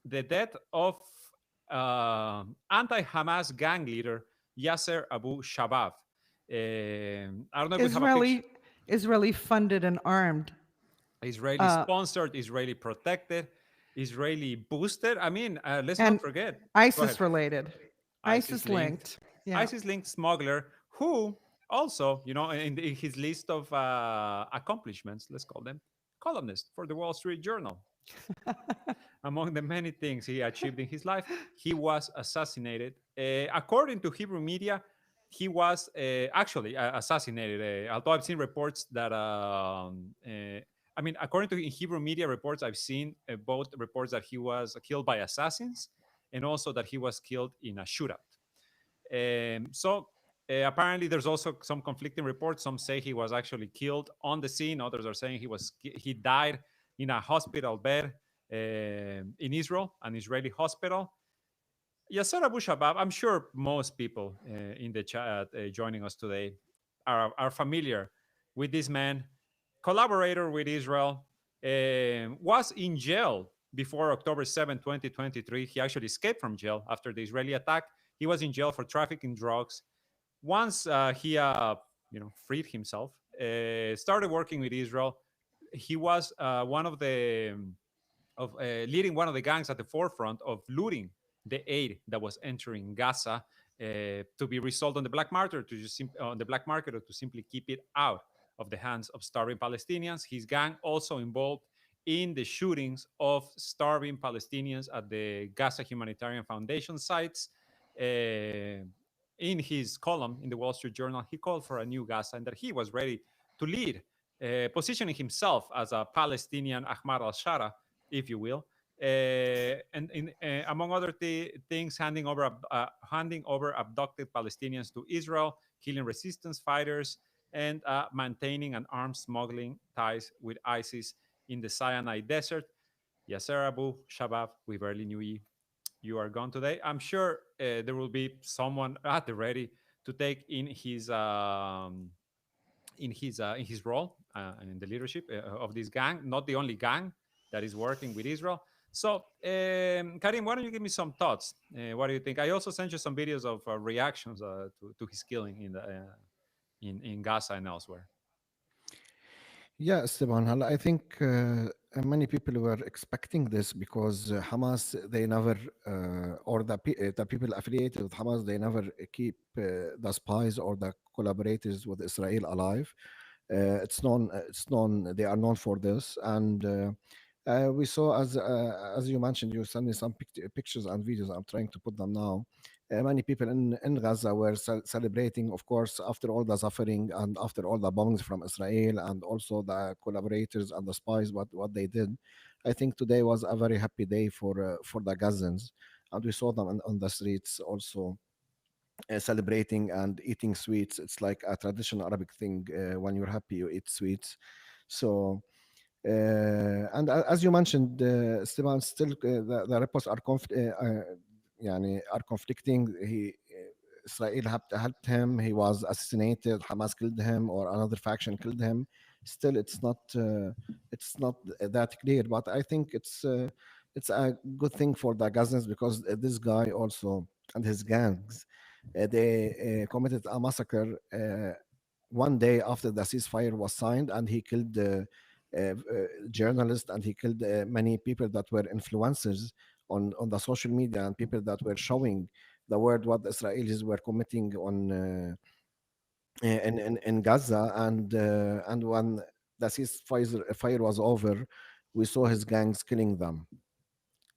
the death of anti-Hamas gang leader Yasser Abu Shabab. I don't know if we have a picture. Israeli funded and armed. Israeli Uh, sponsored, Israeli protected, Israeli boosted. I mean, let's not and forget. Go ahead. ISIS related, ISIS ISIS linked, linked. Yeah. ISIS linked smuggler who also, in his list of accomplishments, let's call them, columnist for the Wall Street Journal. Among the many things he achieved in his life, he was assassinated. According to Hebrew media, he was actually assassinated. Although I've seen reports that, I mean, according to Hebrew media reports, I've seen both reports that he was killed by assassins and also that he was killed in a shootout. Apparently, there's also some conflicting reports. Some say he was actually killed on the scene. Others are saying he died in a hospital bed in Israel, an Israeli hospital. Yasser Abu Shabab, I'm sure most people in the chat joining us today are familiar with this man, collaborator with Israel, was in jail before October 7, 2023. He actually escaped from jail after the Israeli attack. He was in jail for trafficking drugs. Once he freed himself, started working with Israel. He was one of the of leading one of the gangs at the forefront of looting the aid that was entering Gaza to be resold on the black market, on the black market, or to simply keep it out of the hands of starving Palestinians. His gang also involved in the shootings of starving Palestinians at the Gaza Humanitarian Foundation sites. In his column in the Wall Street Journal, he called for a new Gaza and that he was ready to lead, positioning himself as a Palestinian Ahmad al-Shara, if you will, and among other things, handing over abducted Palestinians to Israel, killing resistance fighters, and maintaining an arms smuggling ties with ISIS in the Sinai Desert. Yasser Abu Shabab, we barely knew you. You are gone today. I'm sure there will be someone at the ready to take in his role and in the leadership of this gang, not the only gang that is working with Israel. So, Karim, why don't you give me some thoughts? What do you think? I also sent you some videos of reactions to his killing in Gaza and elsewhere. Yeah, Esteban, I think many people were expecting this because Hamas, they never, or the people affiliated with Hamas, they never keep the spies or the collaborators with Israel alive. It's known, they are known for this. And we saw, as you mentioned, you sent me some pictures and videos. I'm trying to put them now. Many people in Gaza were celebrating, of course, after all the suffering and after all the bombings from Israel and also the collaborators and the spies, what they did. I think today was a very happy day for the Gazans, and we saw them on the streets also celebrating and eating sweets. It's like a traditional Arabic thing. When you're happy, you eat sweets. So and as you mentioned, Esteban, still the reports are are conflicting. Israel helped him. He was assassinated. Hamas killed him, or another faction killed him. Still, it's not that clear. But I think it's a good thing for the Gazans because this guy also and his gangs they committed a massacre one day after the ceasefire was signed, and he killed journalists and he killed many people that were influencers on the social media and people that were showing the world what the Israelis were committing on in Gaza. And when the ceasefire fire was over, we saw his gangs killing them.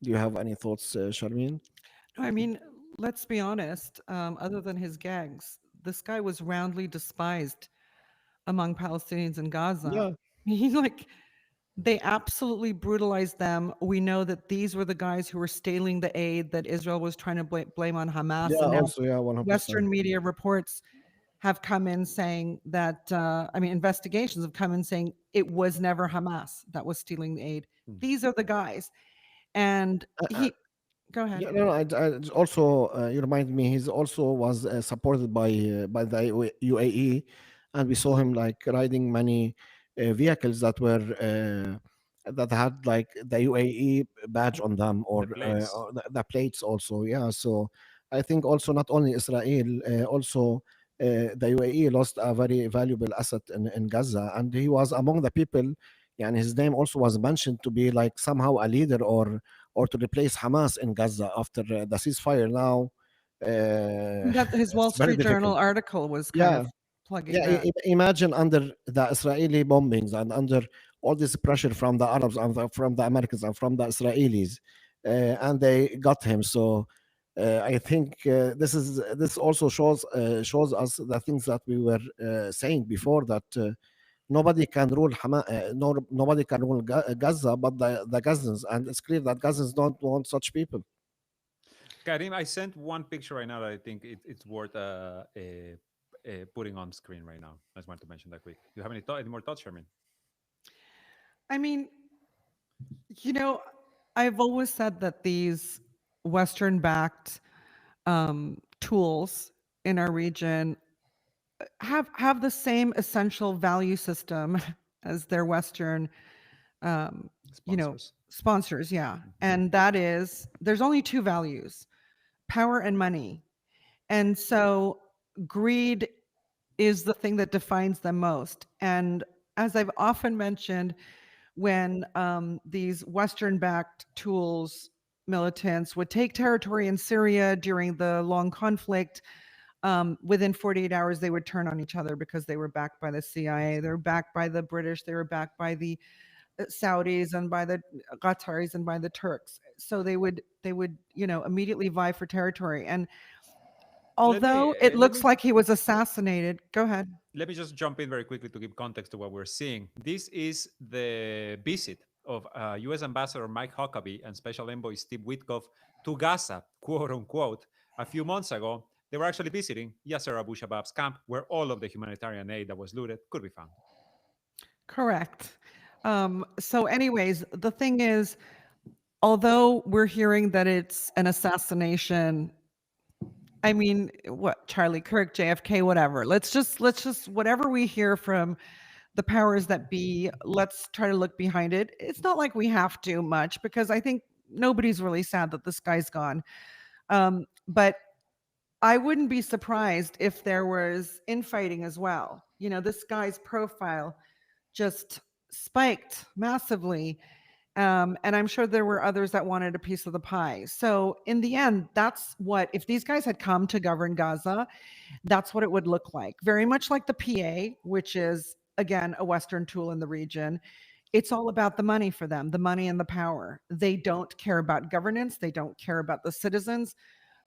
Do you have any thoughts, Sharmeen? No, I mean, let's be honest. Other than his gangs, this guy was roundly despised among Palestinians in Gaza. Yeah, He like they absolutely brutalized them. We know that these were the guys who were stealing the aid that Israel was trying to blame on Hamas, yeah, and now also, yeah, 100%. Western media reports have come in saying that, I mean, investigations have come in saying it was never Hamas that was stealing the aid. Hmm. These are the guys. And he, go ahead. Yeah, no, it's also you remind me. He's also was supported by the UAE, and we saw him like riding many vehicles that were that had like the UAE badge on them, The plates. or the plates also. Yeah, so I think also not only Israel, also the UAE lost a very valuable asset in Gaza, and he was among the people. And his name also was mentioned to be like somehow a leader, or to replace Hamas in Gaza after the ceasefire. Now, That his Wall it's very Street Journal difficult. article was kind Yeah, of plugging yeah, that. imagine under the Israeli bombings and under all this pressure from the Arabs and from the Americans and from the Israelis, and they got him. So I think this also shows us the things that we were saying before, that nobody can rule nobody can rule Gaza but the Gazans, and it's clear that Gazans don't want such people. Karim, I sent one picture right now that I think it's worth putting on screen right now. I just wanted to mention that quick. Do you have any more thoughts, Sherman? I mean, you know, I've always said that these Western backed tools in our region have the same essential value system as their Western, um, you know, Sponsors. sponsors. Yeah. Mhm. And that is, there's only two values: power and money. And so greed is the thing that defines them most. And as I've often mentioned, when these Western backed tools militants would take territory in Syria during the long conflict, within 48 hours, they would turn on each other because they were backed by the CIA, they were backed by the British, they were backed by the Saudis and by the Qataris and by the Turks. So they would immediately vie for territory. And Let me although it let looks me like he was assassinated, go ahead. let me just jump in very quickly to give context to what we're seeing. This is the visit of U.S. Ambassador Mike Huckabee and Special Envoy Steve Witkoff to Gaza, quote unquote, a few months ago. They were actually visiting Yasser Abu Shabab's camp, where all of the humanitarian aid that was looted could be found. Correct. So, anyways, the thing is, although we're hearing that it's an assassination, I mean, what, Charlie Kirk, JFK, whatever. Let's just whatever we hear from the powers that be, let's try to look behind it. It's not like we have to much, because I think nobody's really sad that this guy's gone. But I wouldn't be surprised if there was infighting as well. This guy's profile just spiked massively. And I'm sure there were others that wanted a piece of the pie. So in the end, that's what, if these guys had come to govern Gaza, that's what it would look like. Very much like the PA, which is, again, a Western tool in the region. It's all about the money for them, the money and the power. They don't care about governance. They don't care about the citizens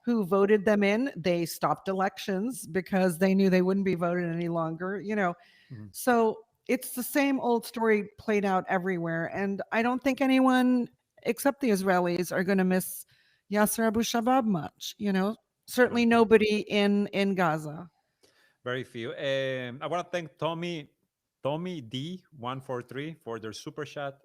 who voted them in. They stopped elections because they knew they wouldn't be voted any longer. Mhm. So it's the same old story played out everywhere. And I don't think anyone except the Israelis are going to miss Yasser Abu Shabab much. I don't Certainly think. nobody in Gaza. Very few. I want to thank Tommy D143 for their super chat.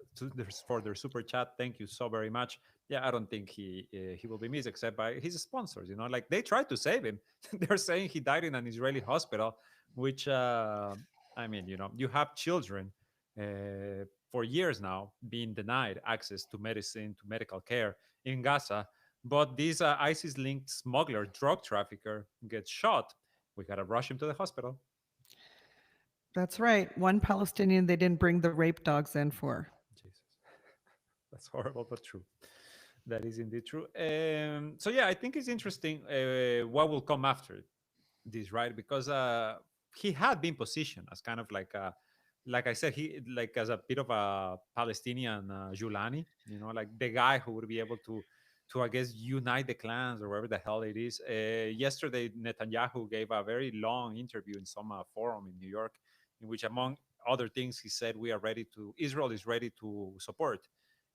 For their super chat. Thank you so very much. Yeah, I don't think he will be missed except by his sponsors. Like they tried to save him. They're saying he died in an Israeli hospital, which I mean, you have children for years now being denied access to medicine, to medical care in Gaza. But this ISIS-linked smuggler, drug trafficker, gets shot. We gotta rush him to the hospital. That's right. One Palestinian they didn't bring the rape dogs in for. Jesus, that's horrible, but true. That is indeed true. So yeah, I think it's interesting what will come after this, right? Because he had been positioned as kind of like I said, he like as a bit of a Palestinian Julani, like the guy who would be able to I guess unite the clans or wherever the hell it is. Yesterday, Netanyahu gave a very long interview in some forum in New York, in which, among other things, he said Israel is ready to support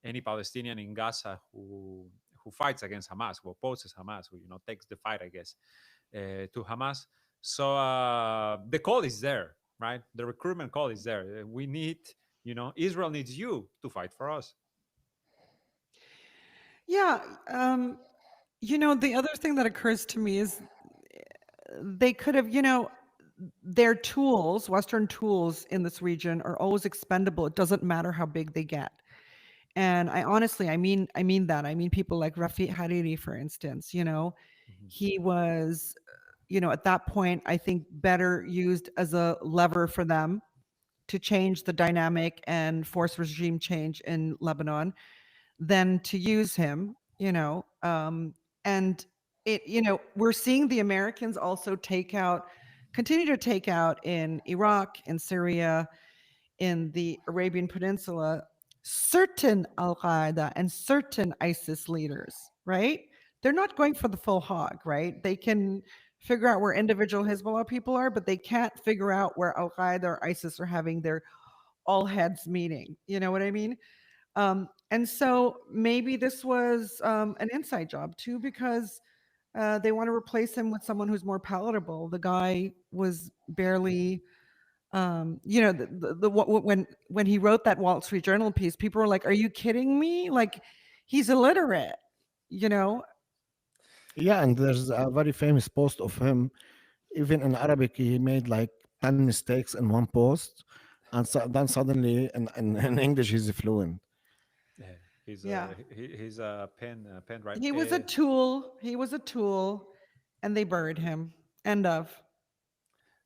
any Palestinian in Gaza who fights against Hamas, who opposes Hamas, who takes the fight, I guess, to Hamas. So the call is there, right? The recruitment call is there. We need, Israel needs you to fight for us. Yeah. The other thing that occurs to me is they could have, their tools, Western tools in this region are always expendable. It doesn't matter how big they get. And I honestly, I mean that. I mean people like Rafi Hariri, for instance, Mhm. he was, at that point, I think better used as a lever for them to change the dynamic and force regime change in Lebanon than to use him. And we're seeing the Americans also continue to take out in Iraq, in Syria, in the Arabian Peninsula, certain Al Qaeda and certain ISIS leaders, right? They're not going for the full hog, right? They can figure out where individual Hezbollah people are, but they can't figure out where Al Qaeda or ISIS are having their all heads meeting. You know what I mean? And so maybe this was an inside job too, because they want to replace him with someone who's more palatable. The guy was barely when he wrote that Wall Street Journal piece, people were like, "Are you kidding me? Like, he's illiterate." You know? Yeah, and there's a very famous post of him. Even in Arabic, he made like 10 mistakes in one post, and then suddenly in English he's fluent. Yeah, Yeah. he's a pen right. He was a tool. He was a tool, and they buried him. End of.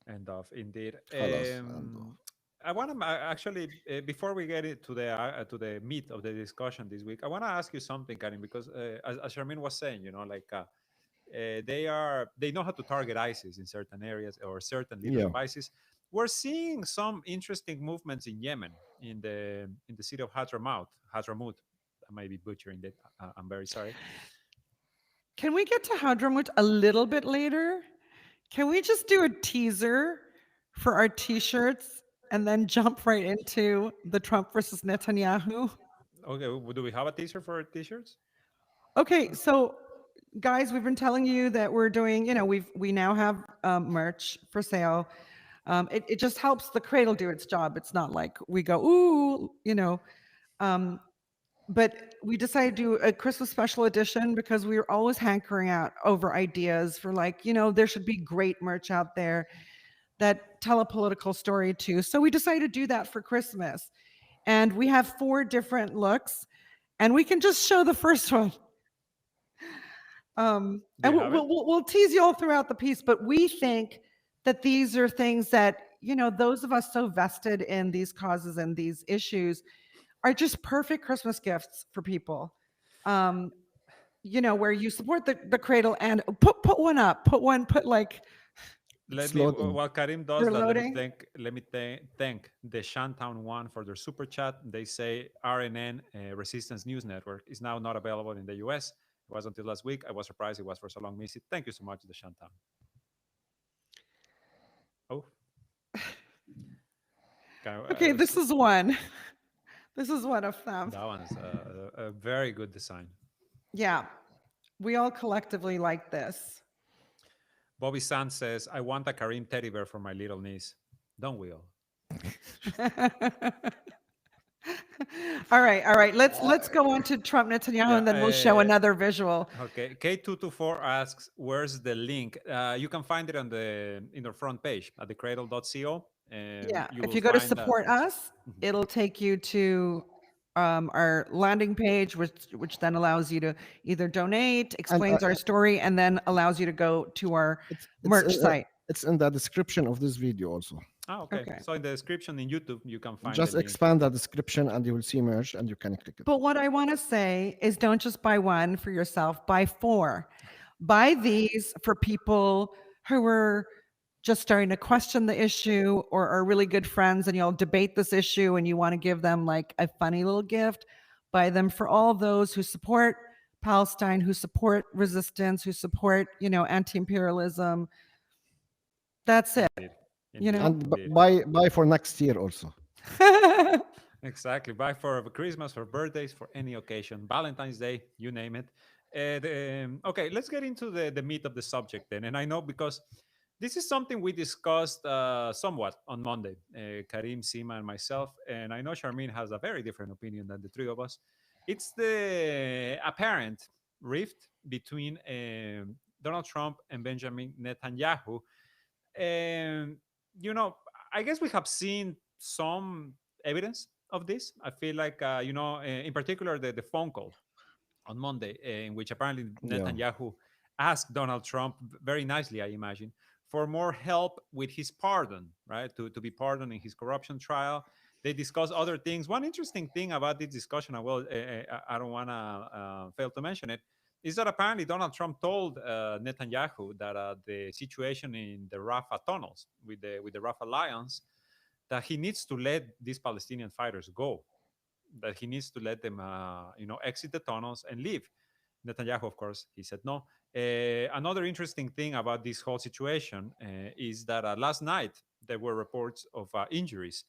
End of indeed. خلاص عنده. I want to actually before we get to the meat of the discussion this week, I want to ask you something, Karim, because as Sharmin was saying, like they know how to target ISIS in certain areas or certain leaders Yeah. of ISIS. We're seeing some interesting movements in Yemen, in the city of Hadramaut. I might be butchering that. I'm very sorry. Can we get to Hadramut a little bit later? Can we just do a teaser for our T-shirts and then jump right into the Trump versus Netanyahu? Okay, do we have a teaser for t-shirts? Okay, so guys, we've been telling you that we're doing, we now have merch for sale. It just helps the cradle do its job. It's not like we go, ooh. Um, but we decided to do a Christmas special edition because we were always hankering out over ideas for like, there should be great merch out there that tell a political story too. So we decided to do that for Christmas. And we have 4 different looks, and we can just show the first one. Do And you we'll, have it? we'll, we'll tease you all throughout the piece, but we think that these are things that, those of us so vested in these causes and these issues are just perfect Christmas gifts for people. Um, where you support the cradle and put one up, put like Let It's me loading. while Karim does they're that. loading. Let me thank the Shantown One for their super chat. They say RNN Resistance News Network is now not available in the US. It was until last week. I was surprised it was for so long. Missed it. Thank you so much, the Shantown. Oh, Okay, this is one. This is one of them. that one is a very good design. Yeah, we all collectively like this. Bobby Sand says, "I want a Karim teddy bear for my little niece." Don't we all? All right. Let's go on to Trump Netanyahu, and then we'll show Yeah. another visual. Okay, K224 asks, "Where's the link?" You can find it on the in our front page at thecradle.co. Yeah, You if will you go to find. support us, Mhm. it'll take you to our landing page, which then allows you to either donate, And explains our story, and then allows you to go to our it's it's merch in, site. it's in the description of this video also. Ah, okay. Okay. So in the description in YouTube, you can find the Just link. expand the description and you will see merch and you can click it. But what I want to say is don't just buy one for yourself, buy 4. Buy these for people who are just starting to question the issue or are really good friends and you'll debate this issue and you want to give them like a funny little gift. Buy them for all those who support Palestine, who support resistance, who support, anti-imperialism. That's it, Indeed, you indeed, know? And indeed. buy for next year also. Exactly. Buy for Christmas, for birthdays, for any occasion, Valentine's Day, you name it. Okay, let's get into the meat of the subject then. And I know because this is something we discussed somewhat on Monday, Karim, Sima, and myself. And I know Charmin has a very different opinion than the three of us. It's the apparent rift between Donald Trump and Benjamin Netanyahu. And, I guess we have seen some evidence of this. I feel like, in particular, the phone call on Monday, in which apparently Yeah. Netanyahu asked Donald Trump very nicely, I imagine, for more help with his pardon, right? To be pardoned in his corruption trial. They discuss other things. One interesting thing about this discussion, I don't want to fail to mention it, is that apparently Donald Trump told Netanyahu that the situation in the Rafah tunnels with the Rafah Alliance, that he needs to let these Palestinian fighters go, that he needs to let them, exit the tunnels and leave. Netanyahu, of course, he said no. Another interesting thing about this whole situation is that last night there were reports of injuries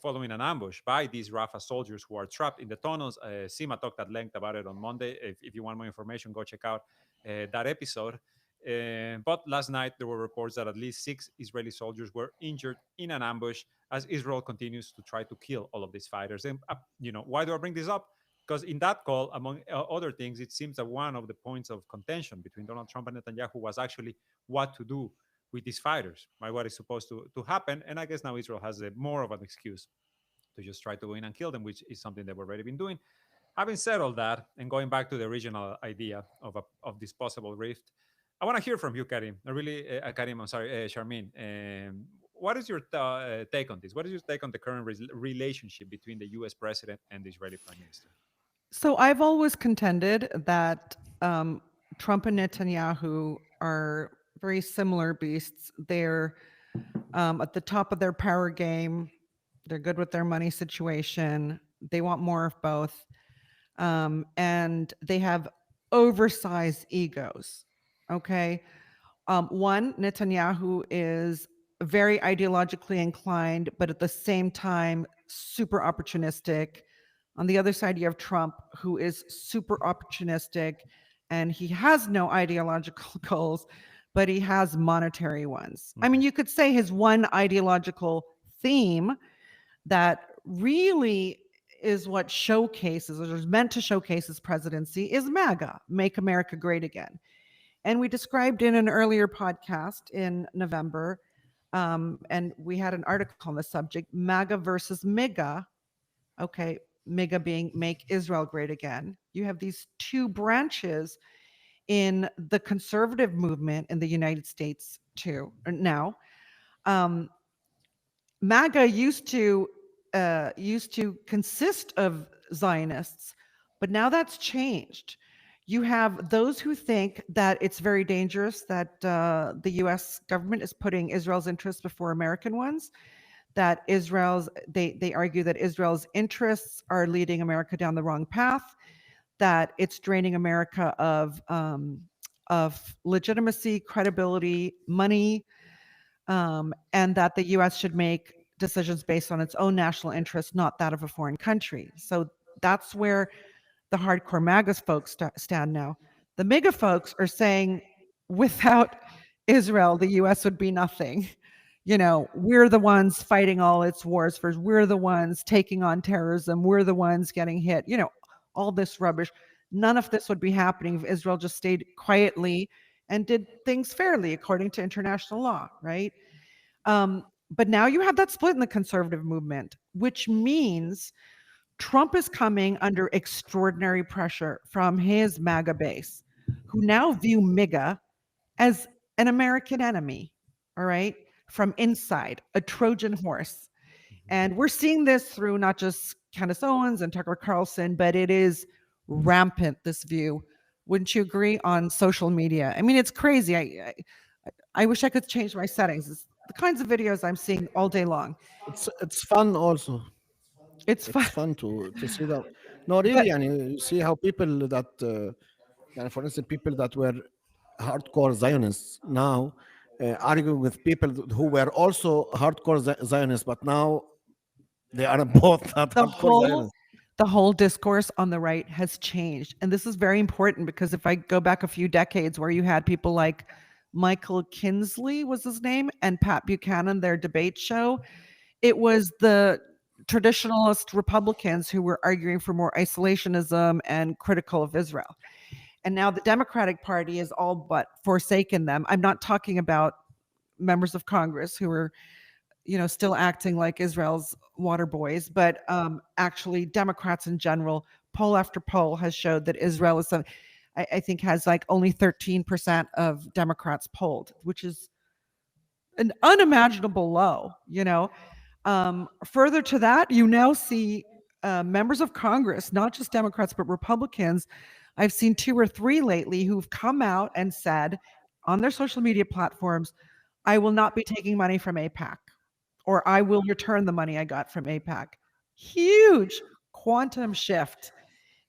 following an ambush by these Rafah soldiers who are trapped in the tunnels. Sima talked at length about it on Monday. If you want more information, go check out that episode. But last night there were reports that at least 6 Israeli soldiers were injured in an ambush as Israel continues to try to kill all of these fighters. And why do I bring this up? Because in that call, among other things, it seems that one of the points of contention between Donald Trump and Netanyahu was actually what to do with these fighters, right? What is supposed to happen. And I guess now Israel has more of an excuse to just try to go in and kill them, which is something they've already been doing. Having said all that, and going back to the original idea of this possible rift, I want to hear from you, Karim. Karim, I'm sorry, Charmin. What is your take on this? What is your take on the current relationship between the U.S. president and the Israeli prime minister? So I've always contended that Trump and Netanyahu are very similar beasts. They're at the top of their power game. They're good with their money situation. They want more of both. And they have oversized egos. Okay. One, Netanyahu is very ideologically inclined, but at the same time, super opportunistic. On the other side, you have Trump, who is super opportunistic and he has no ideological goals, but he has monetary ones. I mean, you could say his one ideological theme that really is what showcases or is meant to showcase his presidency is MAGA, Make America Great Again. And we described in an earlier podcast in November, and we had an article on the subject, MAGA versus MIGA. Okay, MIGA being Make Israel Great Again. You have these two branches in the conservative movement in the United States too. Now, MAGA used to consist of Zionists, but now that's changed. You have those who think that it's very dangerous that the U.S. government is putting Israel's interests before American ones. That they argue that Israel's interests are leading America down the wrong path. That it's draining America of legitimacy, credibility, money, and that the U.S. should make decisions based on its own national interests, not that of a foreign country. So that's where the hardcore MAGA folks stand now. The MAGA folks are saying, without Israel, the U.S. would be nothing. You know, we're the ones fighting all its wars first. We're the ones taking on terrorism. We're the ones getting hit. You know, all this rubbish. None of this would be happening if Israel just stayed quietly and did things fairly according to international law, right? But now you have that split in the conservative movement, which means Trump is coming under extraordinary pressure from his MAGA base, who now view MIGA as an American enemy, all right, from inside, a Trojan horse. And we're seeing this through not just Candace Owens and Tucker Carlson, but it is rampant, this view. Wouldn't you agree, on social media? I mean, it's crazy. I wish I could change my settings. It's the kinds of videos I'm seeing all day long. It's fun also. It's fun. It's fun to see that. No, really, and you see how people that, and for instance, people that were hardcore Zionists now arguing with people who were also hardcore Zionists, but now they are both not the hardcore whole Zionists. the whole discourse on the right has changed, and this is very important because if I go back a few decades where you had people like Michael Kinsley was his name and Pat Buchanan, their debate show, it was the traditionalist Republicans who were arguing for more isolationism and critical of Israel. And now the Democratic Party is all but forsaken them. I'm not talking about members of Congress who are still acting like Israel's water boys, but actually Democrats in general, poll after poll has showed that Israel is I think has like only 13% of Democrats polled, which is an unimaginable low. Further to that, you now see members of Congress, not just Democrats, but Republicans. I've seen 2 or 3 lately who've come out and said on their social media platforms, I will not be taking money from APAC, or I will return the money I got from APAC. Huge quantum shift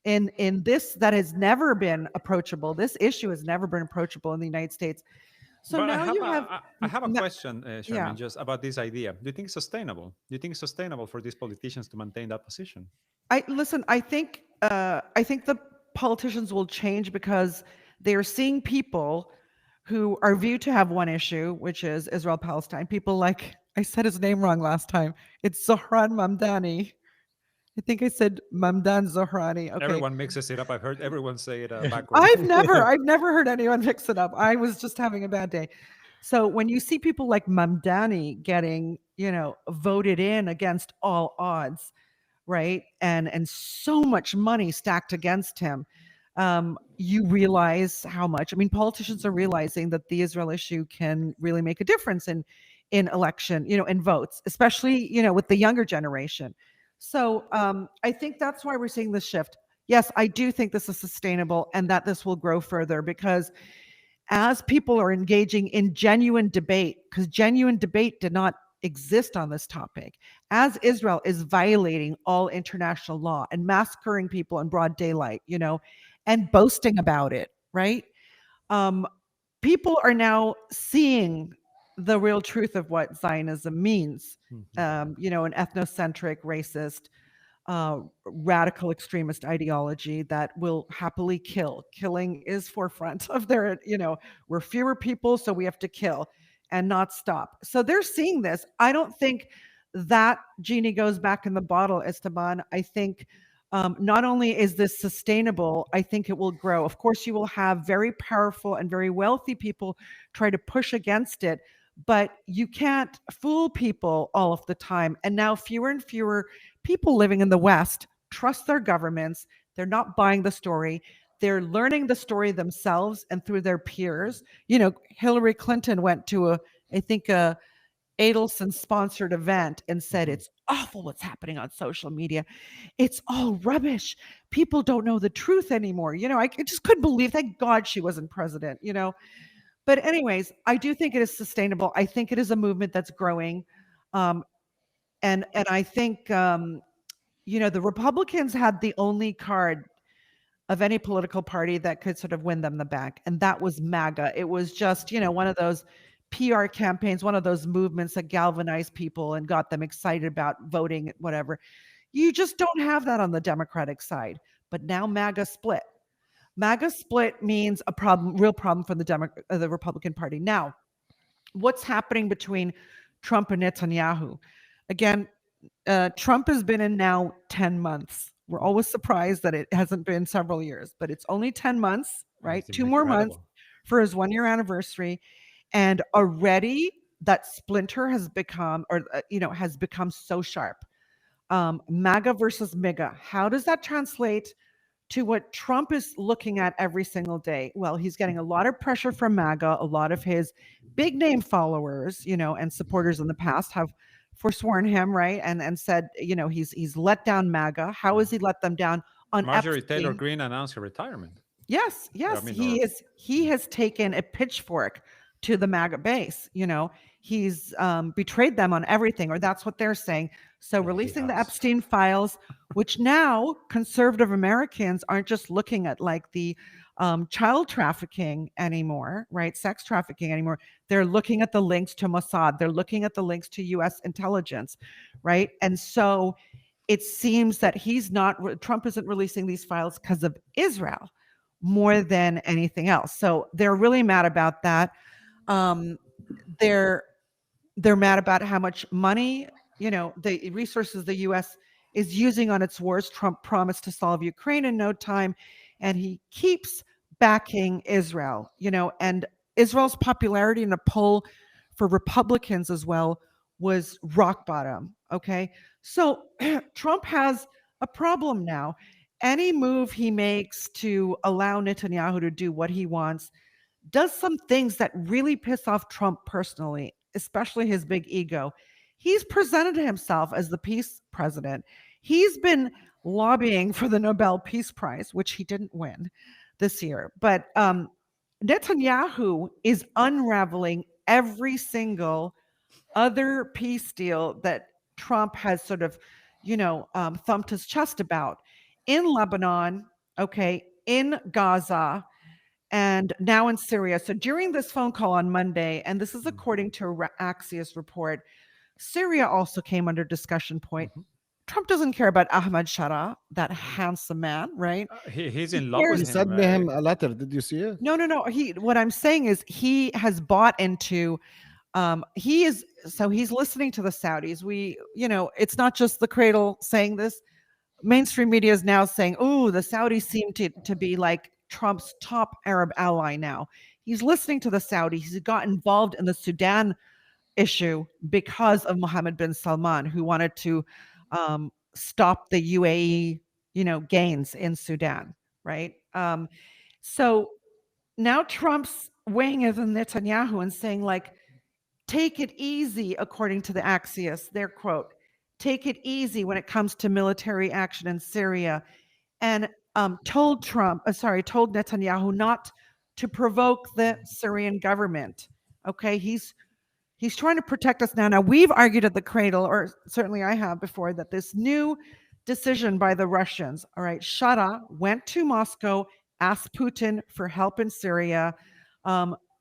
in this that has never been approachable. This issue has never been approachable in the United States. So But now you have, I have a ma- question, yeah. Charmaine, just about this idea. Do you think it's sustainable? Do you think it's sustainable for these politicians to maintain that position? I listen. I think the politicians will change because they are seeing people who are viewed to have one issue, which is Israel Palestine. People like I said his name wrong last time. It's Zohran Mamdani. I think I said Mamdan Zohrani. Okay. Everyone mixes it up. I've heard everyone say it backwards. I've never heard anyone mix it up. I was just having a bad day. So when you see people like Mamdani getting, voted in against all odds, right? And so much money stacked against him. You realize how much. I mean, politicians are realizing that the Israel issue can really make a difference in election, in votes, especially with the younger generation. So I think that's why we're seeing this shift. Yes, I do think this is sustainable and that this will grow further because as people are engaging in genuine debate, because genuine debate did not exist on this topic, as Israel is violating all international law and massacring people in broad daylight, and boasting about it, right? Um, People are now seeing the real truth of what Zionism means, Mhm. an ethnocentric, racist, radical extremist ideology that will happily kill. Killing is forefront of their, we're fewer people, so we have to kill and not stop. So they're seeing this. I don't think that genie goes back in the bottle, Esteban. I think not only is this sustainable, I think it will grow. Of course, you will have very powerful and very wealthy people try to push against it, but you can't fool people all of the time. And now fewer and fewer people living in the West trust their governments. They're not buying the story. They're learning the story themselves and through their peers. Hillary Clinton went to I think a Adelson sponsored event and said, Mhm. it's awful what's happening on social media. It's all rubbish. People don't know the truth anymore. I just couldn't believe, thank God she wasn't president. But anyways, I do think it is sustainable. I think it is a movement that's growing. Um, and I think the Republicans had the only card of any political party that could sort of win them the back, and that was MAGA. It was just, one of those PR campaigns, one of those movements that galvanized people and got them excited about voting, whatever. You just don't have that on the Democratic side. But now MAGA split. MAGA split means a problem, real problem for the Republican Party. Now, what's happening between Trump and Netanyahu? Again, Trump has been in now 10 months. We're always surprised that it hasn't been several years, but it's only 10 months, And right? it's been 2 more months incredible. for his 1 year anniversary. And already that splinter has become, has become so sharp. MAGA versus MIGA. How does that translate to what Trump is looking at every single day? Well, he's getting a lot of pressure from MAGA. A lot of his big name followers, and supporters in the past have forsworn him, right? And said, he's let down MAGA. How has he let them down on Marjorie Taylor Epstein? Greene announced her retirement. Yes, I yes, mean, or he has taken a pitchfork to the MAGA base. He's betrayed them on everything, or that's what they're saying. So yeah, he releasing the has. Epstein files, which now conservative Americans aren't just looking at like the child trafficking anymore, right? Sex trafficking anymore. They're looking at the links to Mossad. They're looking at the links to U.S. intelligence, right? And so it seems that Trump isn't releasing these files because of Israel more than anything else. So they're really mad about that. Um, they're they're mad about how much money, the resources the U.S. is using on its wars. Trump promised to solve Ukraine in no time, and he keeps backing Israel. And Israel's popularity in a poll for Republicans as well was rock bottom. Okay. So Trump has a problem now. Any move he makes to allow Netanyahu to do what he wants does some things that really piss off Trump personally, especially his big ego. He's presented himself as the peace president. He's been lobbying for the Nobel Peace Prize, which he didn't win this year. But Netanyahu is unraveling every single other peace deal that Trump has sort of, thumped his chest about in Lebanon, okay, in Gaza, and now in Syria. So during this phone call on Monday, and this is according to a Axios report, Syria also came under discussion point. Mhm. Trump doesn't care about Ahmad Shara, that handsome man, right? He's He in love cares. with He him, sent me right? him a letter. Did you see it? No, no, no. What I'm saying is he has bought into he's listening to the Saudis. It's not just the cradle saying this. Mainstream media is now saying, oh, the Saudis seem to be like Trump's top Arab ally now. He's listening to the Saudis. He's got involved in the Sudan issue because of Mohammed bin Salman, who wanted to stop the UAE, gains in Sudan, right? So now Trump's weighing in on Netanyahu and saying, like, take it easy, according to the Axios, their quote, take it easy when it comes to military action in Syria, and told Netanyahu not to provoke the Syrian government. Okay, he's trying to protect us now. Now, we've argued at the cradle, or certainly I have before, that this new decision by the Russians, all right, Shara went to Moscow, asked Putin for help in Syria.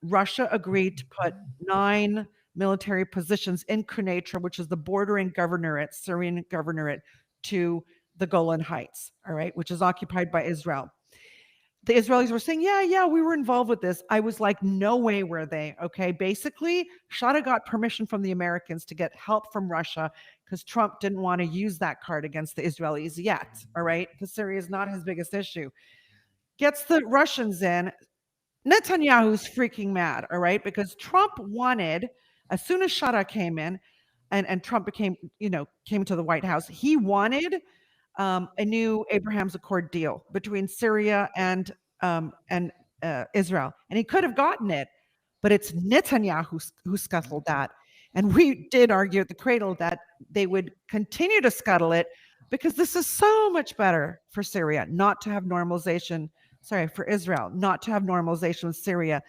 Russia agreed to put 9 military positions in Quneitra, which is the bordering governorate, Syrian governorate, to the Golan Heights, all right, which is occupied by Israel. The Israelis were saying, yeah, yeah, we were involved with this. I was like, no way were they. Okay. Basically, Shada got permission from the Americans to get help from Russia because Trump didn't want to use that card against the Israelis yet. All right. Because Syria is not his biggest issue. Gets the Russians in. Netanyahu's freaking mad. All right. Because Trump wanted, as soon as Shada came in and Trump came to the White House, he wanted a new Abraham's Accord deal between Syria and Israel, and he could have gotten it, but it's Netanyahu who scuttled that. And we did argue at the cradle that they would continue to scuttle it because this is so much better for Syria not to have normalization. Sorry, for Israel not to have normalization with Syria,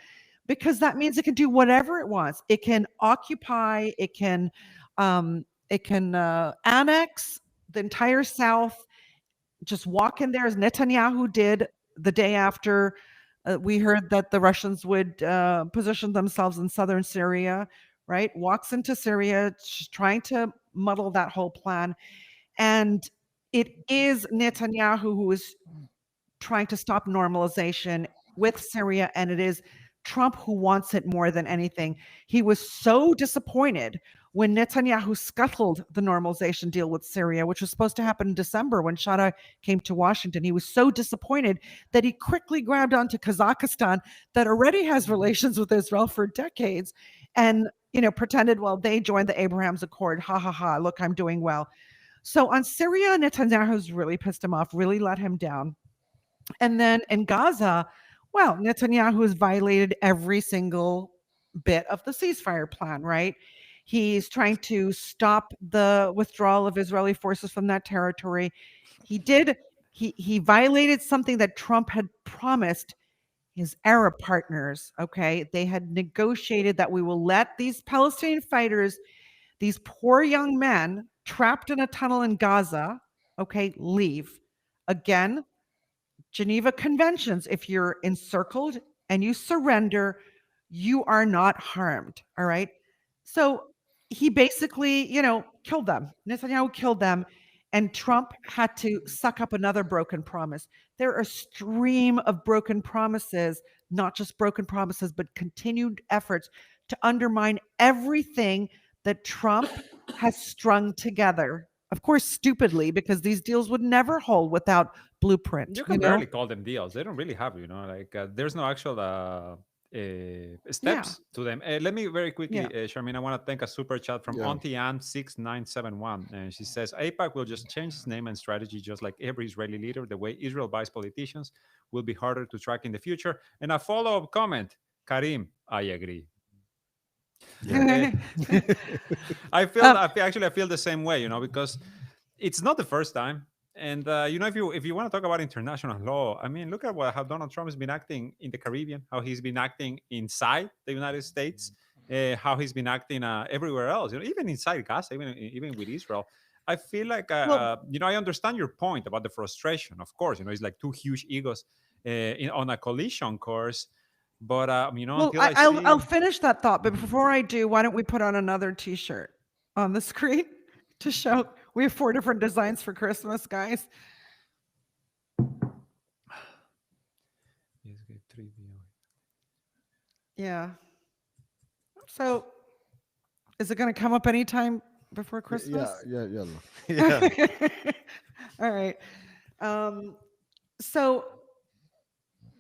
because that means it can do whatever it wants. It can occupy. It can annex the entire South, just walk in there as Netanyahu did the day after we heard that the Russians would position themselves in southern Syria, right? Walks into Syria, trying to muddle that whole plan. And it is Netanyahu who is trying to stop normalization with Syria, and it is Trump who wants it more than anything. He was so disappointed when Netanyahu scuttled the normalization deal with Syria, which was supposed to happen in December when Shada came to Washington. He was so disappointed that he quickly grabbed onto Kazakhstan, that already has relations with Israel for decades, and pretended, well, they joined the Abraham's Accord. Ha ha ha! Look, I'm doing well. So on Syria, Netanyahu's really pissed him off, really let him down. And then in Gaza, well, Netanyahu has violated every single bit of the ceasefire plan, right? He's trying to stop the withdrawal of Israeli forces from that territory. He violated something that Trump had promised his Arab partners, okay? They had negotiated that we will let these Palestinian fighters, these poor young men trapped in a tunnel in Gaza, okay, leave. Again, Geneva Conventions, if you're encircled and you surrender, you are not harmed. All right. So he basically, killed them. Netanyahu killed them. And Trump had to suck up another broken promise. There are a stream of broken promises, not just broken promises, but continued efforts to undermine everything that Trump has strung together. Of course, stupidly, because these deals would never hold without blueprint, You can barely call them deals. They don't really have, like there's no actual Yeah. steps to them. Let me very quickly, Yeah. Charmaine, I want to thank a super chat from Yeah. Auntie Ann 6971. And she says, APAC will just change its name and strategy just like every Israeli leader. The way Israel buys politicians will be harder to track in the future. And a follow up comment, Karim, I agree. Yeah. Eh, um, I feel the same way, because it's not the first time. And if you want to talk about international law, I mean, look at how Donald Trump has been acting in the Caribbean, how he's been acting inside the United States, how he's been acting everywhere else. Even inside Gaza, even with Israel. I feel like well, I understand your point about the frustration. Of course, it's like two huge egos on a collision course. But well, until I, I I'll see. finish that thought. But Mhm. before I do, why don't we put on another T-shirt on the screen to show we have 4 different designs for Christmas, guys. Yeah. So, is it going to come up anytime before Yeah. Christmas? Yeah. Yalla. Yeah. All right. Um, so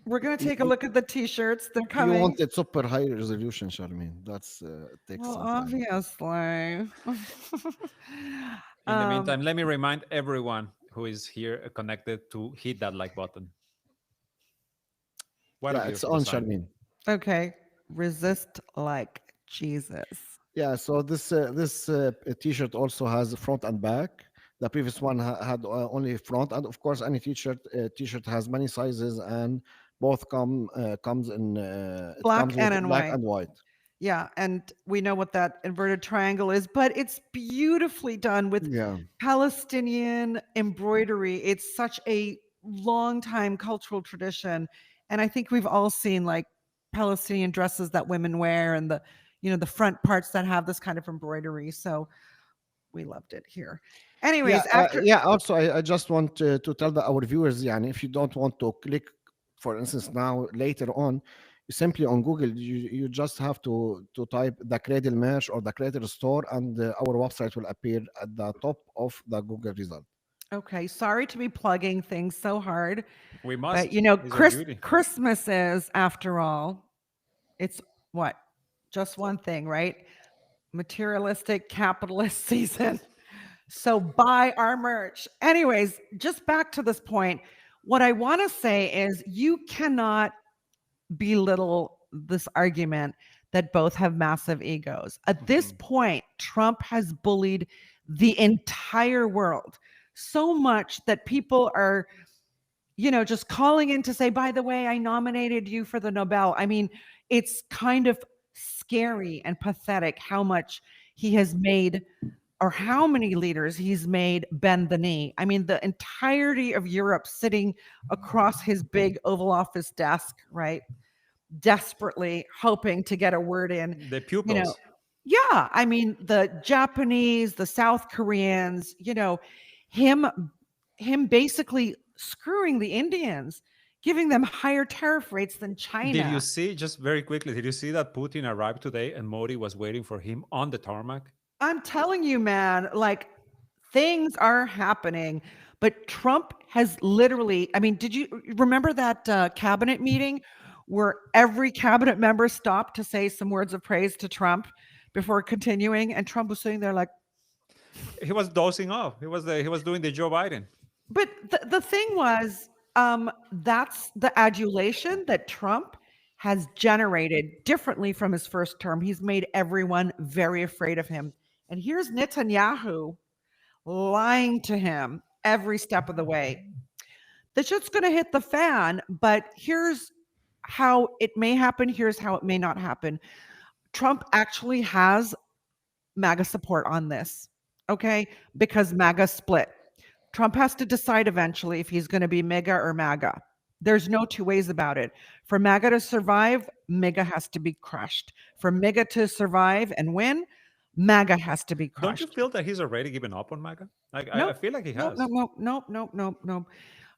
we're going to You, take a look at the T-shirts. They're you coming. wanted super high resolution, Charmaine. That's it takes Well, some time. obviously. In the um, meantime, let me remind everyone who is here connected to hit that like button. What a Yeah, it's beautiful on, design. Charmaine. okay. Resist like Jesus. Yeah, so this t-shirt also has front and back. The previous one had only front, and of course, any t-shirt has many sizes, and both comes in it Black comes with and in black white. and white. Yeah, and we know what that inverted triangle is, but it's beautifully done with Yeah, Palestinian embroidery. It's such a long time cultural tradition, and I think we've all seen like Palestinian dresses that women wear and the front parts that have this kind of embroidery. So we loved it here. yeah, Anyways, after yeah. Also, I just want to tell our viewers, yeah, and if you don't want to click, for instance, now later on, simply on Google, you just have to type the Cradle Merch or the Cradle Store, and our website will appear at the top of the Google result. okay, sorry to be plugging things so hard, We but must. Is our duty. Christmas is after all, it's what? Just one thing, right? Materialistic capitalist season. So buy our merch. Anyways, just back to this point. What I want to say is you cannot belittle this argument that both have massive egos. At this Mhm. point, Trump has bullied the entire world so much that people are, just calling in to say, by the way, I nominated you for the Nobel. I mean, it's kind of scary and pathetic how much he has made or how many leaders he's made bend the knee. I mean, the entirety of Europe sitting across his big Oval Office desk, right? Desperately hoping to get a word in, The you know. pupils. Yeah, I mean, the Japanese, the South Koreans, him him basically screwing the Indians, giving them higher tariff rates than Did you China. see, just very quickly, did you see that Putin arrived today and Modi was waiting for him on the tarmac? I'm telling you, man, like things are happening. But Trump has literally, I mean, did you remember that cabinet meeting where every cabinet member stopped to say some words of praise to Trump before continuing? And Trump was sitting there like, He was dozing off. He was doing the Joe Biden. but the thing was, that's the adulation that Trump has generated differently from his first term. He's made everyone very afraid of him. And here's Netanyahu lying to him every step of the way. The shit's going to hit the fan, but here's how it may happen. Here's how it may not happen. Trump actually has MAGA support on this, okay? Because MAGA split. Trump has to decide eventually if he's going to be MAGA or MAGA. There's no two ways about it. For MAGA to survive, MAGA has to be crushed. For MAGA to survive and win, MAGA has to be Don't you crushed. feel that he's already given up on MAGA? Like I Nope. feel like he Nope. Nope. has. Nope. Nope. Nope. Nope.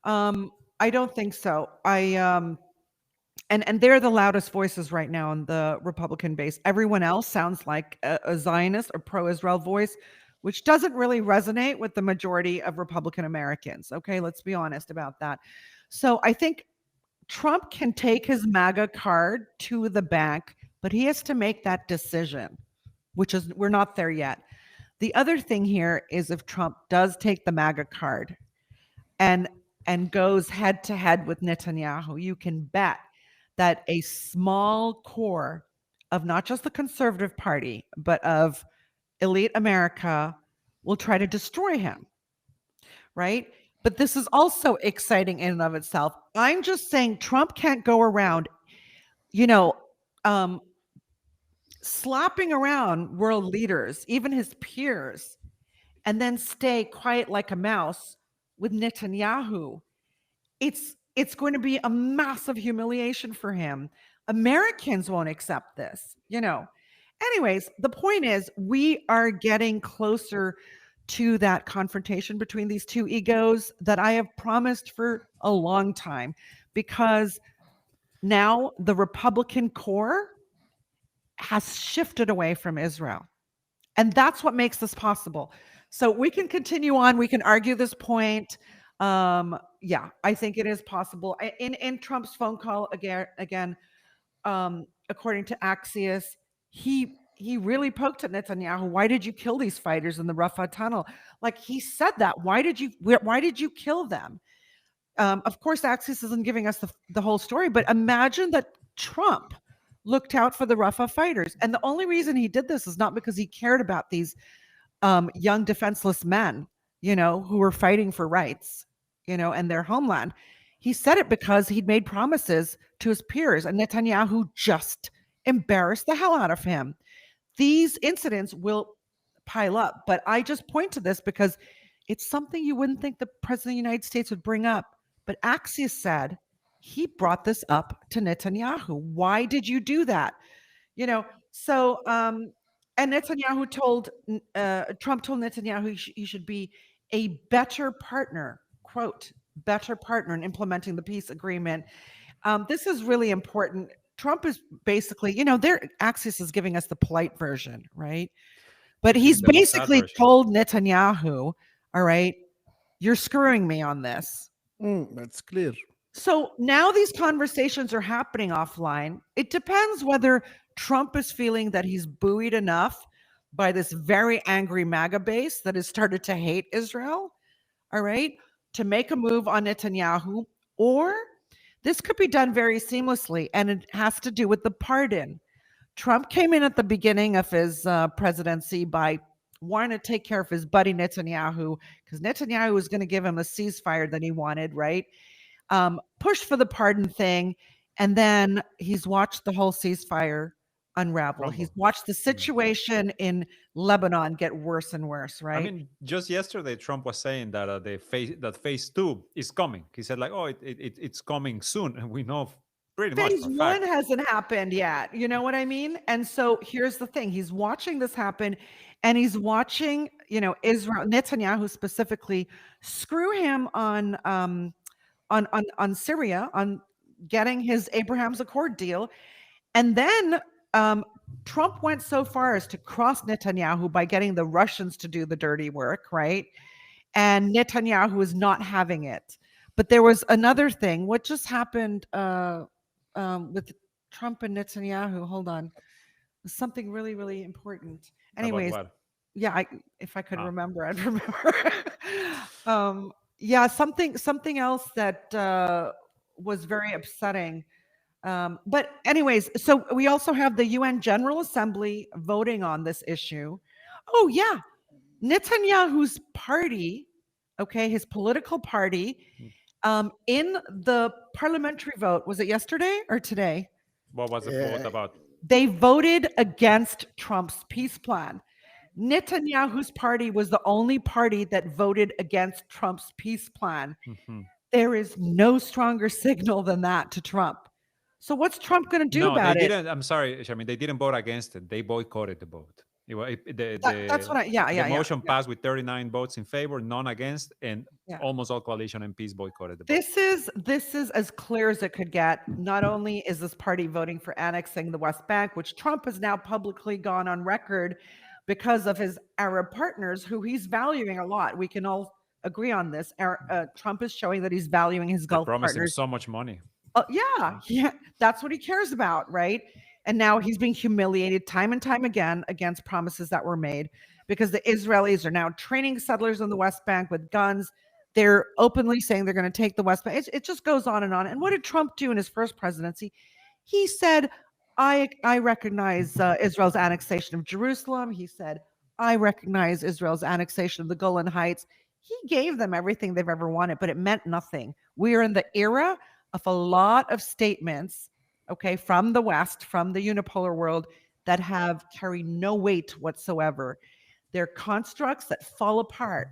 Nope. I don't think so. And they're the loudest voices right now in the Republican base. Everyone else sounds like a Zionist or pro-Israel voice, which doesn't really resonate with the majority of Republican Americans. Okay, let's be honest about that. So I think Trump can take his MAGA card to the bank, but he has to make that decision, which is, we're not there yet. The other thing here is if Trump does take the MAGA card and goes head to head with Netanyahu, you can bet that a small core of not just the conservative party, but of elite America will try to destroy him, right? But this is also exciting in and of itself. I'm just saying Trump can't go around, you know, slapping around world leaders, even his peers, and then stay quiet like a mouse with Netanyahu. It's going to be a massive humiliation for him. Americans won't accept this, you know. Anyways, the point is we are getting closer to that confrontation between these two egos that I have promised for a long time, because now the Republican core has shifted away from Israel. And that's what makes this possible. So we can continue on. We can argue this point. Yeah, I think it is possible. In Trump's phone call again, according to Axios, he really poked at Netanyahu. Why did you kill these fighters in the Rafah tunnel? Like, he said that. Why did you kill them? Of course, Axios isn't giving us the whole story, but imagine that Trump looked out for the Rafah fighters. And the only reason he did this is not because he cared about these young defenseless men, you know, who were fighting for rights, you know, and their homeland. He said it because he'd made promises to his peers, and Netanyahu just embarrassed the hell out of him. These incidents will pile up, but I just point to this because it's something you wouldn't think the president of the United States would bring up. But Axios said he brought this up to Netanyahu. Why did you do that? You know, so and Netanyahu told Trump told Netanyahu he should be a better partner, quote, better partner in implementing the peace agreement. This is really important. Trump is basically, you know, Axios is giving us the polite version, right? But he's The Mossad basically version. told Netanyahu, all right, you're screwing me on this. That's clear. So now these conversations are happening offline. It depends whether Trump is feeling that he's buoyed enough by this very angry MAGA base that has started to hate Israel, all right, to make a move on Netanyahu, or this could be done very seamlessly, and it has to do with the pardon. Trump came in at the beginning of his presidency by wanting to take care of his buddy Netanyahu, because Netanyahu was going to give him a ceasefire that he wanted, right? Pushed for the pardon thing, and then he's watched the whole ceasefire unravel. Crumble. He's watched the situation in Lebanon get worse and worse, right? I mean, just yesterday, Trump was saying that phase 2 is coming. He said, like, oh, it's coming soon, and we know pretty much Phase for a one fact. hasn't happened yet. You know what I mean? And so here's the thing. He's watching this happen, and he's watching, you know, Israel, Netanyahu specifically, screw him on Syria, on getting his Abraham's Accord deal. And then Trump went so far as to cross Netanyahu by getting the Russians to do the dirty work, right? And Netanyahu is not having it. But there was another thing. What just happened with Trump and Netanyahu? Hold on. Something really, really important. Anyways, About what? yeah, if I could remember, I'd remember. Yeah, something else that was very upsetting. But anyways, so we also have the UN General Assembly voting on this issue. Oh yeah, Netanyahu's party, okay, his political party, in the parliamentary vote, was it yesterday or today? What was the vote about? They voted against Trump's peace plan. Netanyahu's party was the only party that voted against Trump's peace plan. Mhm. There is no stronger signal than that to Trump. So what's Trump going to do No, they about it? didn't. I'm sorry, Sharmin. They didn't vote against it. They boycotted the vote. That's what the motion passed with 39 votes in favor, none against, and Yeah. almost all coalition MPs boycotted the vote. This is as clear as it could get. Not only is this party voting for annexing the West Bank, which Trump has now publicly gone on record because of his Arab partners, who he's valuing a lot. We can all agree on this. Trump is showing that he's valuing his They Gulf promised him partners so much money. Yeah, yeah, that's what he cares about, right? And now he's being humiliated time and time again against promises that were made because the Israelis are now training settlers on the West Bank with guns. They're openly saying they're going to take the West Bank. It just goes on and on. And what did Trump do in his first presidency? He said, I recognize Israel's annexation of Jerusalem. He said, I recognize Israel's annexation of the Golan Heights. He gave them everything they've ever wanted, but it meant nothing. We are in the era of a lot of statements, okay, from the West, from the unipolar world, that have carry no weight whatsoever. They're constructs that fall apart,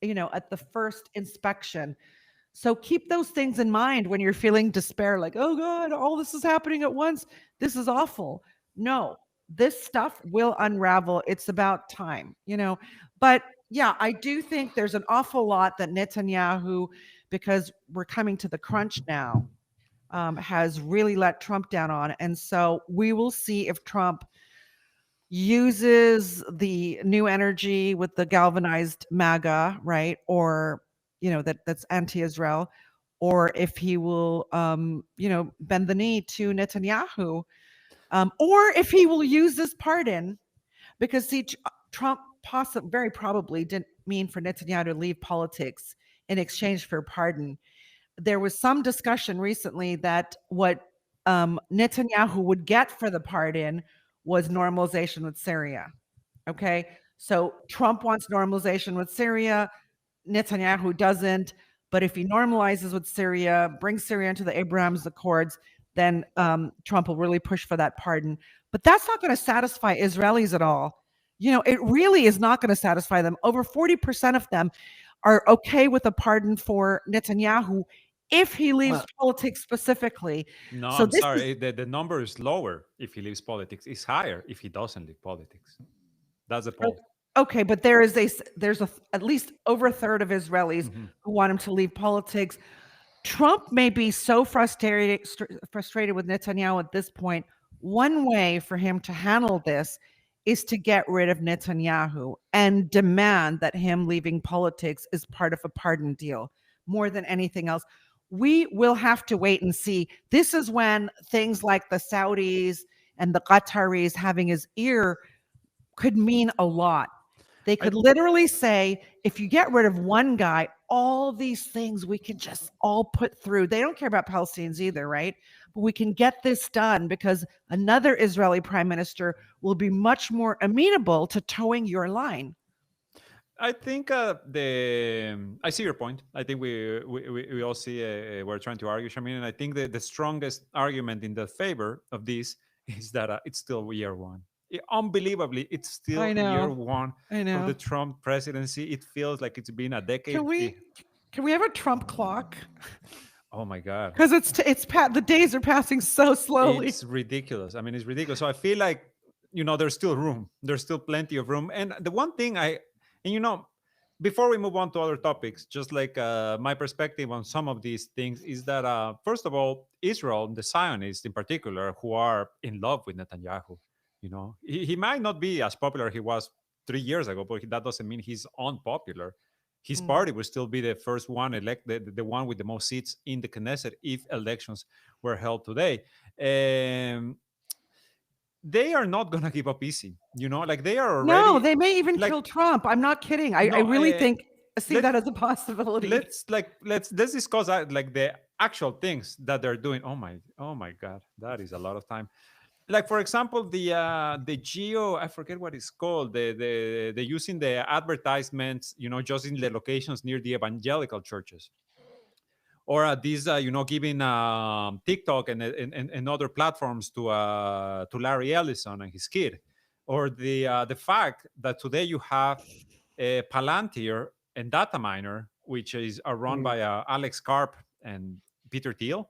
at the first inspection. So keep those things in mind when you're feeling despair, like, oh God, all this is happening at once. This is awful. No, this stuff will unravel. It's about time. But yeah, I do think there's an awful lot that Netanyahu, because we're coming to the crunch now, has really let Trump down on. And so we will see if Trump uses the new energy with the galvanized MAGA, right? Or, that's anti-Israel, or if he will, bend the knee to Netanyahu, or if he will use this pardon, because see, Trump very probably didn't mean for Netanyahu to leave politics in exchange for a pardon. There was some discussion recently that what Netanyahu would get for the pardon was normalization with Syria. Okay. So Trump wants normalization with Syria. Netanyahu doesn't. But if he normalizes with Syria, brings Syria into the Abraham's Accords, then Trump will really push for that pardon. But that's not going to satisfy Israelis at all. It really is not going to satisfy them. Over 40% of them are okay with a pardon for Netanyahu if he leaves Well, politics specifically. No, So I'm this is sorry. The number is lower if he leaves politics. It's higher if he doesn't leave politics. That's the poll. okay, but there's at least over a third of Israelis Mhm. who want him to leave politics. Trump may be so frustrated with Netanyahu at this point. One way for him to handle this is to get rid of Netanyahu and demand that him leaving politics is part of a pardon deal more than anything else. We will have to wait and see. This is when things like the Saudis and the Qataris having his ear could mean a lot. They I could literally say, if you get rid of one guy, all these things we can just all put through. They don't care about Palestinians either, right? But we can get this done because another Israeli prime minister will be much more amenable to towing your line. I think the I see your point. I think we all see we're trying to argue, Shamin, and I think the strongest argument in the favor of this is that it's still year one. Unbelievably, it's I still year know. one I of the know. Trump presidency. It feels like it's been a Can decade. we can we have a Trump clock? Oh my god, Because the days are passing so slowly. it's ridiculous. I mean, it's ridiculous. So I feel like there's still room. There's still plenty of room. And the one thing and before we move on to other topics, just like my perspective on some of these things is that first of all, Israel, the Zionists in particular, who are in love with Netanyahu, he might not be as popular he was 3 years ago, but that doesn't mean he's unpopular. His Mm. party will still be the first one elected, the one with the most seats in the Knesset if elections were held today. Um, they are not gonna give up easy, like they are No, already they may even like kill Trump. I'm not kidding. I no. really think see Let that as a possibility. let's discuss like the actual things that they're doing. Oh my god, that is a lot of time. Like for example, the geo, I forget what it's called, the using the advertisements, just in the locations near the evangelical churches, or these giving TikTok and other platforms to Larry Ellison and his kid, or the fact that today you have Palantir and Dataminer, which is run mm, by Alex Karp and Peter Thiel,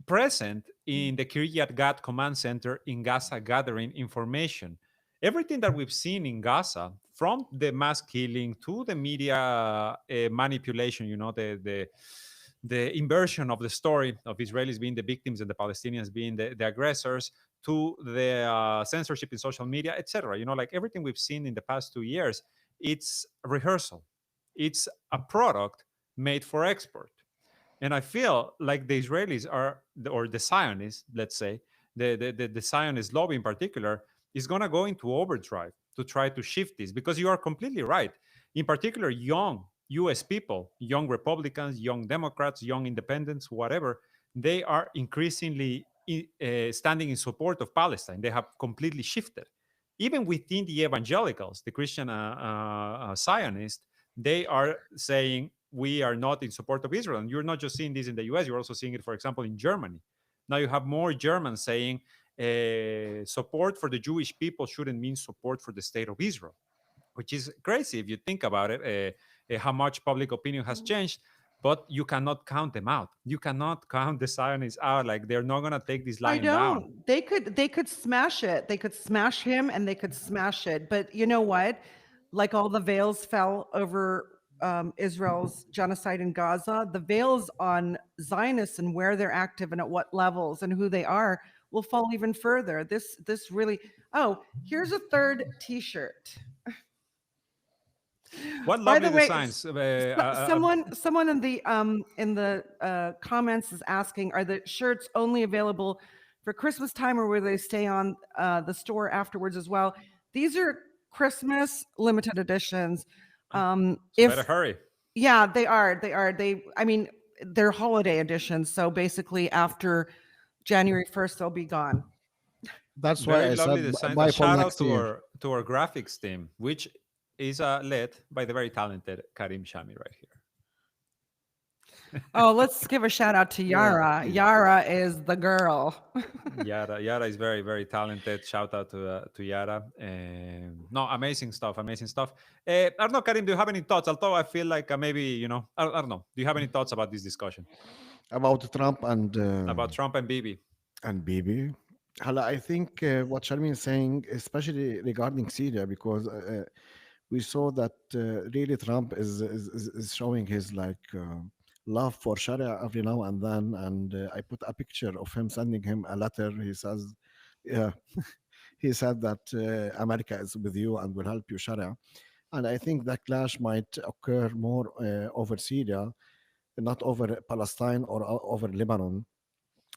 present in the Kiryat Gat command center in Gaza, gathering information. Everything that we've seen in Gaza, from the mass killing to the media manipulation, the inversion of the story of Israelis being the victims and the Palestinians being the aggressors, to the censorship in social media, etc. Like everything we've seen in the past 2 years, it's rehearsal. It's a product made for export. And I feel like the Israelis are, or the Zionists, let's say, the Zionist lobby in particular, is going to go into overdrive to try to shift this, because you are completely right. In particular, young US people, young Republicans, young Democrats, young independents, whatever, they are increasingly standing in support of Palestine. They have completely shifted. Even within the evangelicals, the Christian Zionists, they are saying we are not in support of Israel. And you're not just seeing this in the US, you're also seeing it, for example, in Germany. Now you have more Germans saying support for the Jewish people shouldn't mean support for the state of Israel, which is crazy if you think about it, how much public opinion has changed. But you cannot count them out. You cannot count the Zionists out. Like, they're not going to take this I line down. don't. They could smash it. They could smash him and they could smash it. But you know what? Like all the veils fell over Israel's genocide in Gaza, the veils on Zionists and where they're active and at what levels and who they are will fall even further. This really. Oh, here's a third T-shirt. What By lovely the way, designs. someone in the comments is asking, are the shirts only available for Christmas time, or will they stay on the store afterwards as well? These are Christmas limited editions. So better If hurry. Yeah, they are. They are. I mean, they're holiday editions. So basically, after January 1st, they'll be gone. That's why Very I said lovely designs. A buy for shout out next year. to our graphics team, which is led by the very talented Karim Shami right here. Oh, let's give a shout out to Yeah, Yara. please. Yara is the girl. Yara is very, very talented. Shout out to Yara. No, amazing stuff, amazing stuff. I don't know, Karim, do you have any thoughts? Although I feel like maybe, I don't know. Do you have any thoughts about this discussion About Trump about Trump and Bibi. Hala, I think what Sharmin is saying, especially regarding Syria, because we saw that really Trump is showing his love for Sharia every now and then. And I put a picture of him sending him a letter. He says, yeah, he said that America is with you and will help you Sharia. And I think that clash might occur more over Syria, not over Palestine or over Lebanon,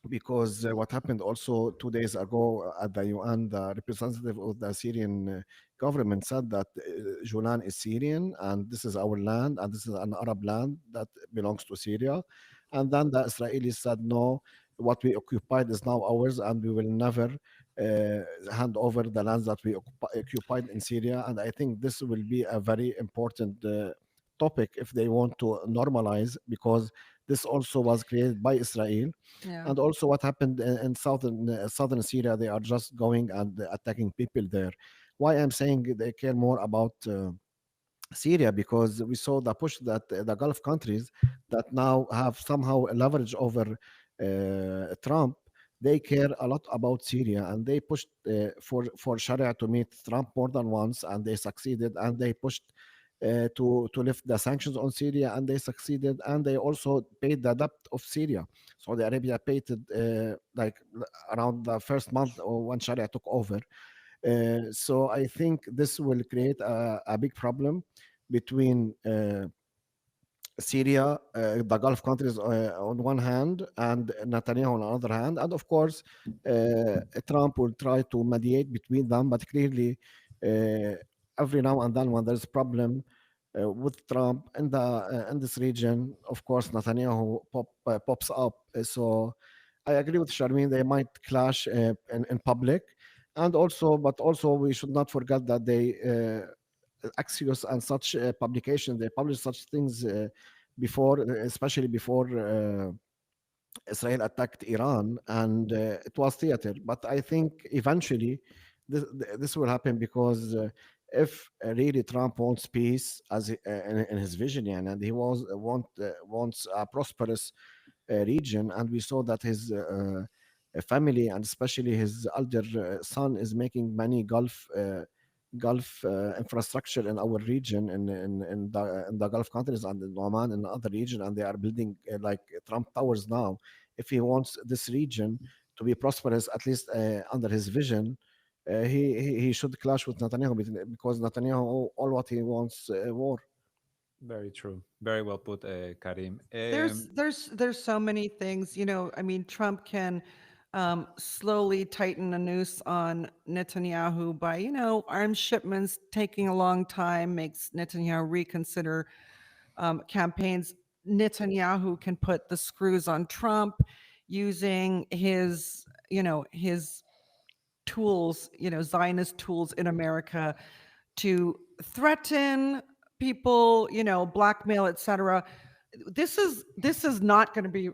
because what happened also 2 days ago at the UN, the representative of the Syrian government said that Julan is Syrian and this is our land and this is an Arab land that belongs to Syria. And then the Israelis said, no, what we occupied is now ours and we will never hand over the lands that we occupied in Syria. And I think this will be a very important topic if they want to normalize, because this also was created by Israel. Yeah. And also what happened in southern Syria, they are just going and attacking people there. Why I'm saying they care more about Syria, because we saw the push that the Gulf countries that now have somehow leverage over Trump, they care a lot about Syria, and they pushed for Sharia to meet Trump more than once, and they succeeded, and they pushed to lift the sanctions on Syria, and they succeeded, and they also paid the debt of Syria. Saudi Arabia paid it around the first month or when Sharia took over. So I think this will create a big problem between Syria, the Gulf countries on one hand, and Netanyahu on the other hand. And of course, Trump will try to mediate between them, but clearly, every now and then when there's a problem with Trump in this region, of course, Netanyahu pops up. So I agree with Sharmin, they might clash in public. And also, but also we should not forget that Axios and such publications, they publish such things before, especially before Israel attacked Iran, and it was theater. But I think eventually this will happen, because if really Trump wants peace in his vision, yeah, and he wants a prosperous region, and we saw that his family and especially his elder son is making many Gulf infrastructure in our region, in the Gulf countries and in Oman and other region, and they are building like Trump Towers now. If he wants this region to be prosperous, at least under his vision, he should clash with Netanyahu, because Netanyahu all what he wants war. Very true. Very well put, Karim. There's so many things, I mean, Trump can slowly tighten a noose on Netanyahu by, arms shipments taking a long time makes Netanyahu reconsider campaigns. Netanyahu can put the screws on Trump using his tools, Zionist tools in America to threaten people, blackmail, etc. This is not going to be,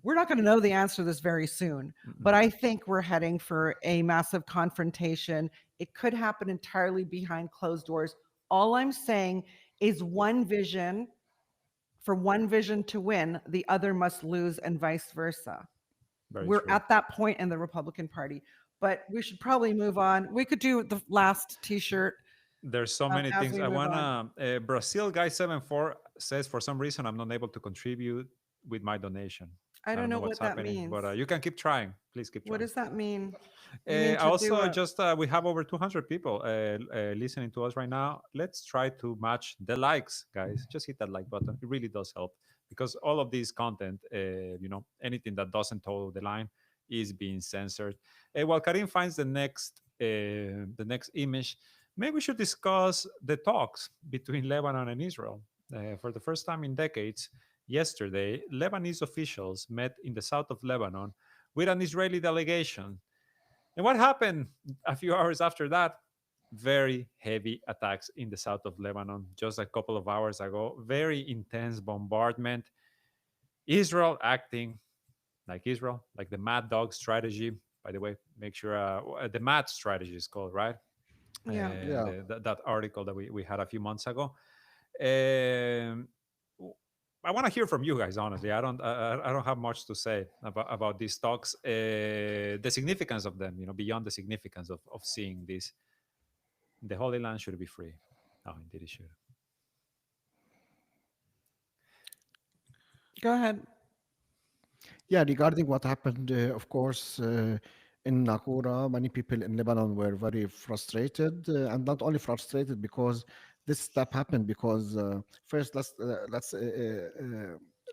we're not going to know the answer to this very soon, Mm-mm. but I think we're heading for a massive confrontation. It could happen entirely behind closed doors. All I'm saying is for one vision to win, the other must lose, and vice versa. Very We're true. at that point in the Republican Party, but we should probably move on. We could do the last T-shirt There's so many as things we I move on. wanna. Brazil guy 74 says for some reason I'm not able to contribute with my donation. I I don't don't know know what's what that happening, means. but you can keep trying. Please keep What trying. does that mean? You mean to do Also, a just we have over 200 people listening to us right now. Let's try to match the likes, guys. Just hit that like button. It really does help because all of this content, anything that doesn't toe the line is being censored. While Karim finds the next image, maybe we should discuss the talks between Lebanon and Israel. For the first time in decades, yesterday, Lebanese officials met in the south of Lebanon with an Israeli delegation. And what happened a few hours after that? Very heavy attacks in the south of Lebanon just a couple of hours ago. Very intense bombardment. Israel acting like Israel, like the Mad Dog strategy. By the way, make sure the Mad strategy is called, right? yeah. Yeah. That article that we had a few months ago. Um, I want to hear from you guys. Honestly, I don't have much to say about these talks. The significance of them, beyond the significance of seeing this, the Holy Land should be free. Oh, indeed, it should. Go ahead. Yeah, regarding what happened, of course, in Nakura, many people in Lebanon were very frustrated, and not only frustrated because this step happened. Because first, let's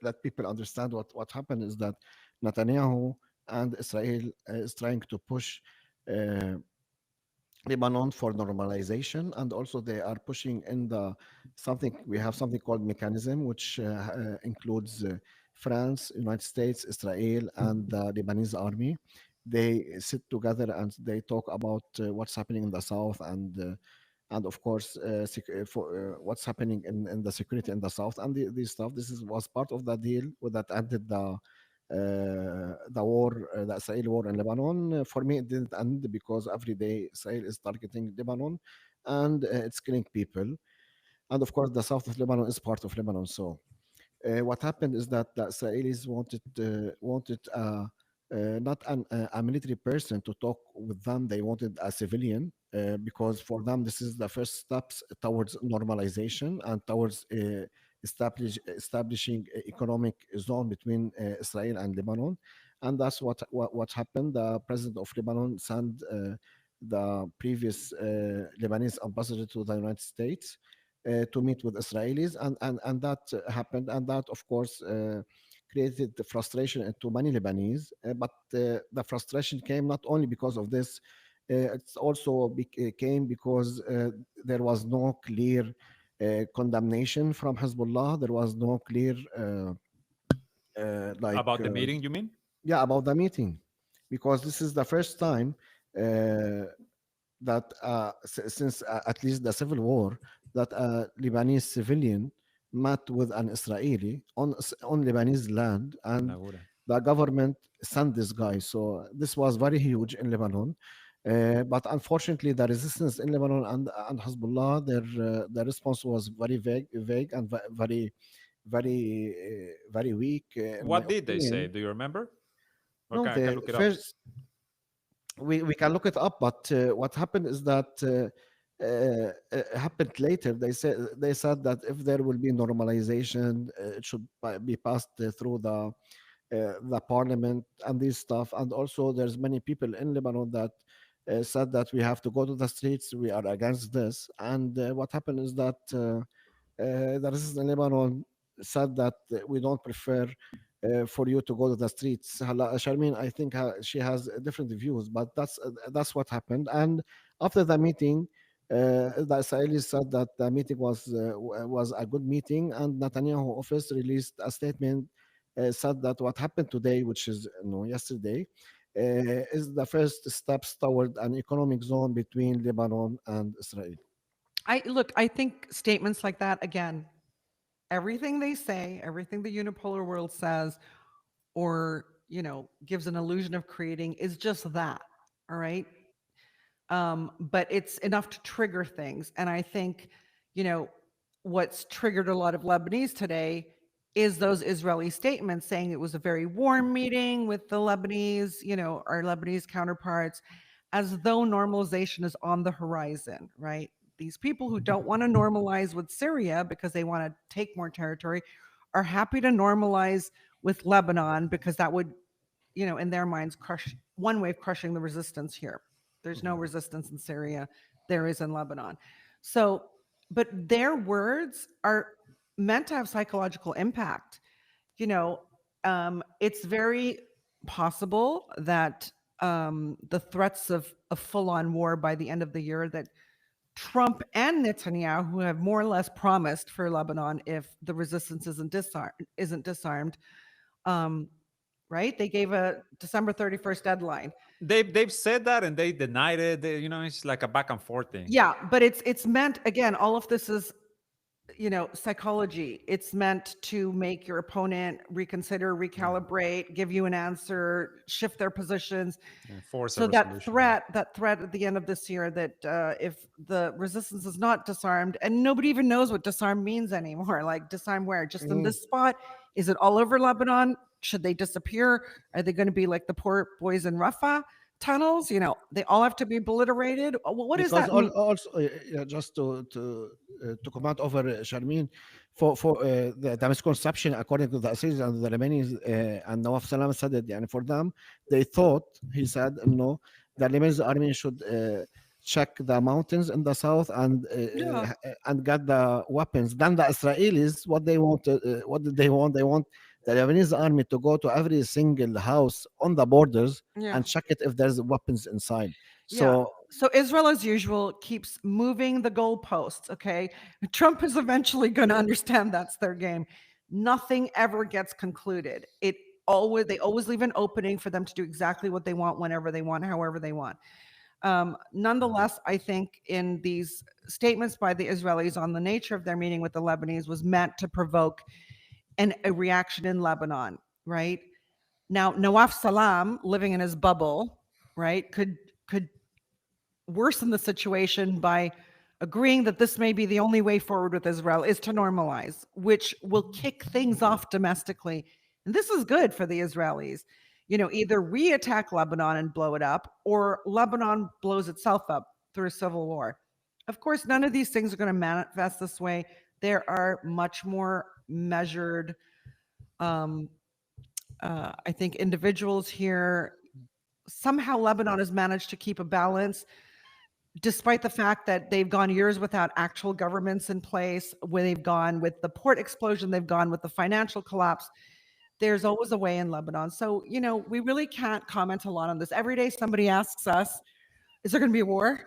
let people understand what happened is that Netanyahu and Israel is trying to push. Uh, Lebanon for normalization, and also they are pushing in the something we have something called mechanism, which includes France, United States, Israel, and the Lebanese army. They sit together and they talk about what's happening in the south and of course what's happening in the security in the south and this stuff. Was part of the deal with that ended the war, the Israeli war in Lebanon. For me, it didn't end because every day Israel is targeting Lebanon and it's killing people. And of course, the south of Lebanon is part of Lebanon. So what happened is that the Israelis wanted not a military person to talk with them. They wanted a civilian because for them this is the first steps towards normalization and towards establishing a economic zone between Israel and Lebanon. And that's what happened. The president of Lebanon sent the previous Lebanese ambassador to the United States to meet with Israelis, and that happened, and that of course created the frustration into many Lebanese. But the frustration came not only because of this; it's also came because there was no clear condemnation from Hezbollah. There was no clear like About the meeting, you mean? yeah about the meeting, because this is the first time. That since at least the civil war, that a Lebanese civilian met with an Israeli on Lebanese land, and Nagura. the government sent this guy. So this was very huge in Lebanon. But unfortunately, the resistance in Lebanon and Hezbollah, their response was very vague and very weak, in my What did they say? opinion. Do you remember? No, Okay, I can the look it up. first we can look it up, but what happened is that happened later. They said that if there will be normalization, it should be passed through the parliament and this stuff. And also, there's many people in Lebanon that said that we have to go to the streets. We are against this. And what happened is that the resistance in Lebanon said that we don't prefer for you to go to the streets. Sharmin, I think she has different views, but that's what happened. And after the meeting, the Israelis said that the meeting was a good meeting, and Netanyahu office released a statement, said that what happened today, which is yesterday, is the first steps toward an economic zone between Lebanon and Israel. I think statements like that, again, everything they say, everything the unipolar world says, or, gives an illusion of creating is just that. All right. But it's enough to trigger things. And I think, you know, what's triggered a lot of Lebanese today is those Israeli statements saying it was a very warm meeting with the Lebanese, our Lebanese counterparts, as though normalization is on the horizon, right? These people who don't want to normalize with Syria because they want to take more territory are happy to normalize with Lebanon because that would, in their minds, crush one way of crushing the resistance here. There's no resistance in Syria. There is in Lebanon. So, but their words are meant to have psychological impact. It's very possible that the threats of a full-on war by the end of the year that Trump and Netanyahu have more or less promised for Lebanon if the resistance isn't disarmed. Um, right? They gave a December 31st deadline. They've said that and they denied it. It's like a back and forth thing. Yeah, but it's meant, again, all of this is psychology. It's meant to make your opponent reconsider, recalibrate, give you an answer, shift their positions. Force So a resolution. that threat at the end of this year that if the resistance is not disarmed, and nobody even knows what disarm means anymore, like disarm where? Just in this spot? Is it all over Lebanon? Should they disappear? Are they going to be like the poor boys in Rafah tunnels? They all have to be obliterated. What does Because that mean? also yeah, just to comment over Sharmin, for the misconception according to the Assyrians and the Lebanese, and Nawaf Salam said it, and for them they thought, he said, no, the Lebanese army should check the mountains in the south Yeah. and get the weapons. Then the Israelis, what they want, what did they want? They want the Lebanese army to go to every single house on the borders Yeah. and check it if there's weapons inside. Yeah. So So Israel, as usual, keeps moving the goalposts. Okay. Trump is eventually going to understand that's their game. Nothing ever gets concluded. They always leave an opening for them to do exactly what they want, whenever they want, however they want. Nonetheless, I think in these statements by the Israelis on the nature of their meeting with the Lebanese was meant to provoke a reaction in Lebanon, right? Now, Nawaf Salam, living in his bubble, right, could worsen the situation by agreeing that this may be the only way forward with Israel is to normalize, which will kick things off domestically. And this is good for the Israelis. Either we attack Lebanon and blow it up, or Lebanon blows itself up through a civil war. Of course, none of these things are going to manifest this way. There are much more measured, I think, individuals here. Somehow Lebanon has managed to keep a balance despite the fact that they've gone years without actual governments in place, where they've gone with the port explosion, they've gone with the financial collapse. There's always a way in Lebanon. So, we really can't comment a lot on this. Every day somebody asks us, is there going to be a war?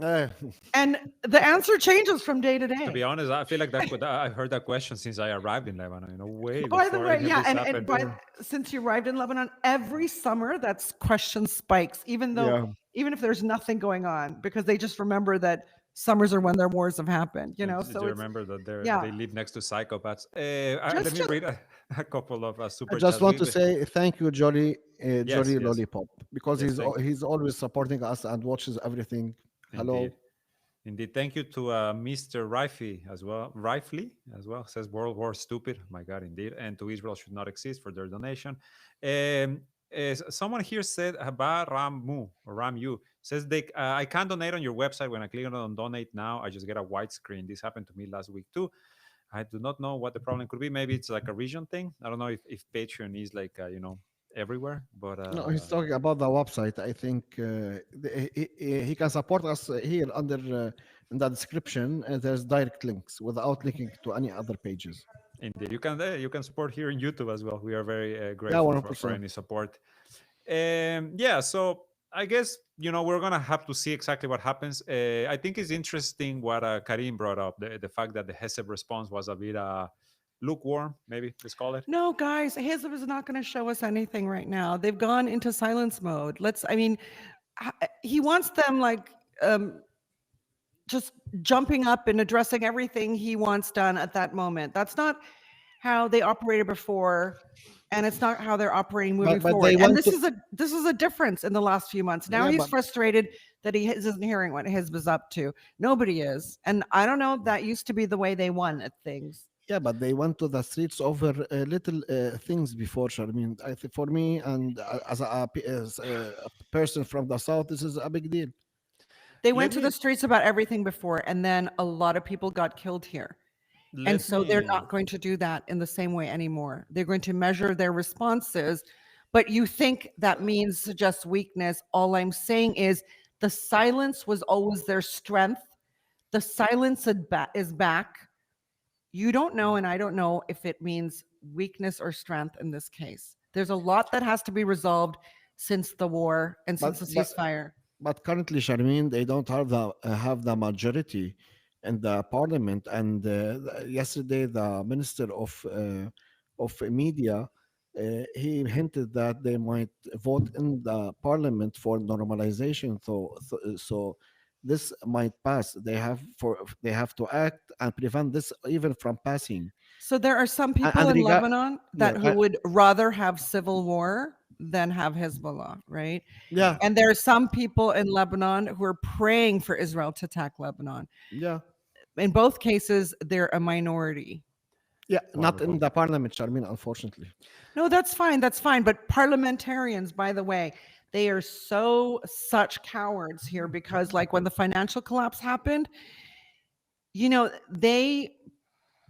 uh, And the answer changes from day to To be day. honest, I feel like I've heard that question since I arrived in Lebanon. Way By the before way, any of yeah, this happened. since you arrived in Lebanon, every summer that's question spikes, yeah. even if there's nothing going on, because they just remember that summers are when their wars have happened. And do So you it's, remember that yeah, they live next to psychopaths? Let me just read a couple of I super just chats. want to say thank you, Jolly, Yes, Jolly yes, Lollipop, because yes. Thank you. he's always supporting us and watches everything. Indeed. Hello. Indeed. Thank you to Mr. Rifey as well. Rifley as well says World War stupid. My God, indeed. And to Israel should not exist for their donation. Someone here said Haba Ramu or Ramu says I can't donate on your website. When I click on donate now, I just get a white screen. This happened to me last week too. I do not know what the problem could be. Maybe it's like a region thing. I don't know if Patreon is like everywhere, but No, he's talking about the website. I think he can support us here under in the description, there's direct links without linking to any other pages. Indeed, you can support here in YouTube as well. We are very Yeah, grateful for 100%. any support. Yeah, so I guess we're gonna have to see exactly what happens. I think it's interesting what Karim brought up, the fact that the Hesed response was a bit lukewarm, maybe let's call it. No, guys, his is not going to show us anything right now. They've gone into silence mode. I mean, he wants them like just jumping up and addressing everything he wants done at that moment. That's not how they operated before, and it's not how they're operating moving But they forward. And want to. this is a difference in the last few months. Now Yeah, he's but frustrated that he isn't hearing what Hizb is up to. Nobody is, and I don't know. That used to be the way they won at things. yeah, but they went to the streets over little things before. Sharmin, I think for me, and as a person from the south, this is a big deal. They Let went to me the streets about everything before, and then a lot of people got killed here. And let so they're me not going to do that in the same way anymore. They're going to measure their responses. But you think that means just weakness. All I'm saying is the silence was always their strength. The silence is back. You don't know, and I don't know if it means weakness or strength in this case. There's a lot that has to be resolved since the war and But since the but ceasefire. But currently, Sharmin, they don't have the majority in the parliament. And yesterday, the minister of media, he hinted that they might vote in the parliament for normalization. So this might pass. They have to act and prevent this even from passing. So there are some people And in regard, Lebanon yeah, that who would rather have civil war than have Hezbollah, right? yeah, And there are some people in Lebanon who are praying for Israel to attack Lebanon. yeah, In both cases, they're a minority. yeah. Not in wonderful. the parliament, Sharmin, unfortunately. No, that's fine. That's fine. But parliamentarians, by the way, they are such cowards here because, like, when the financial collapse happened, they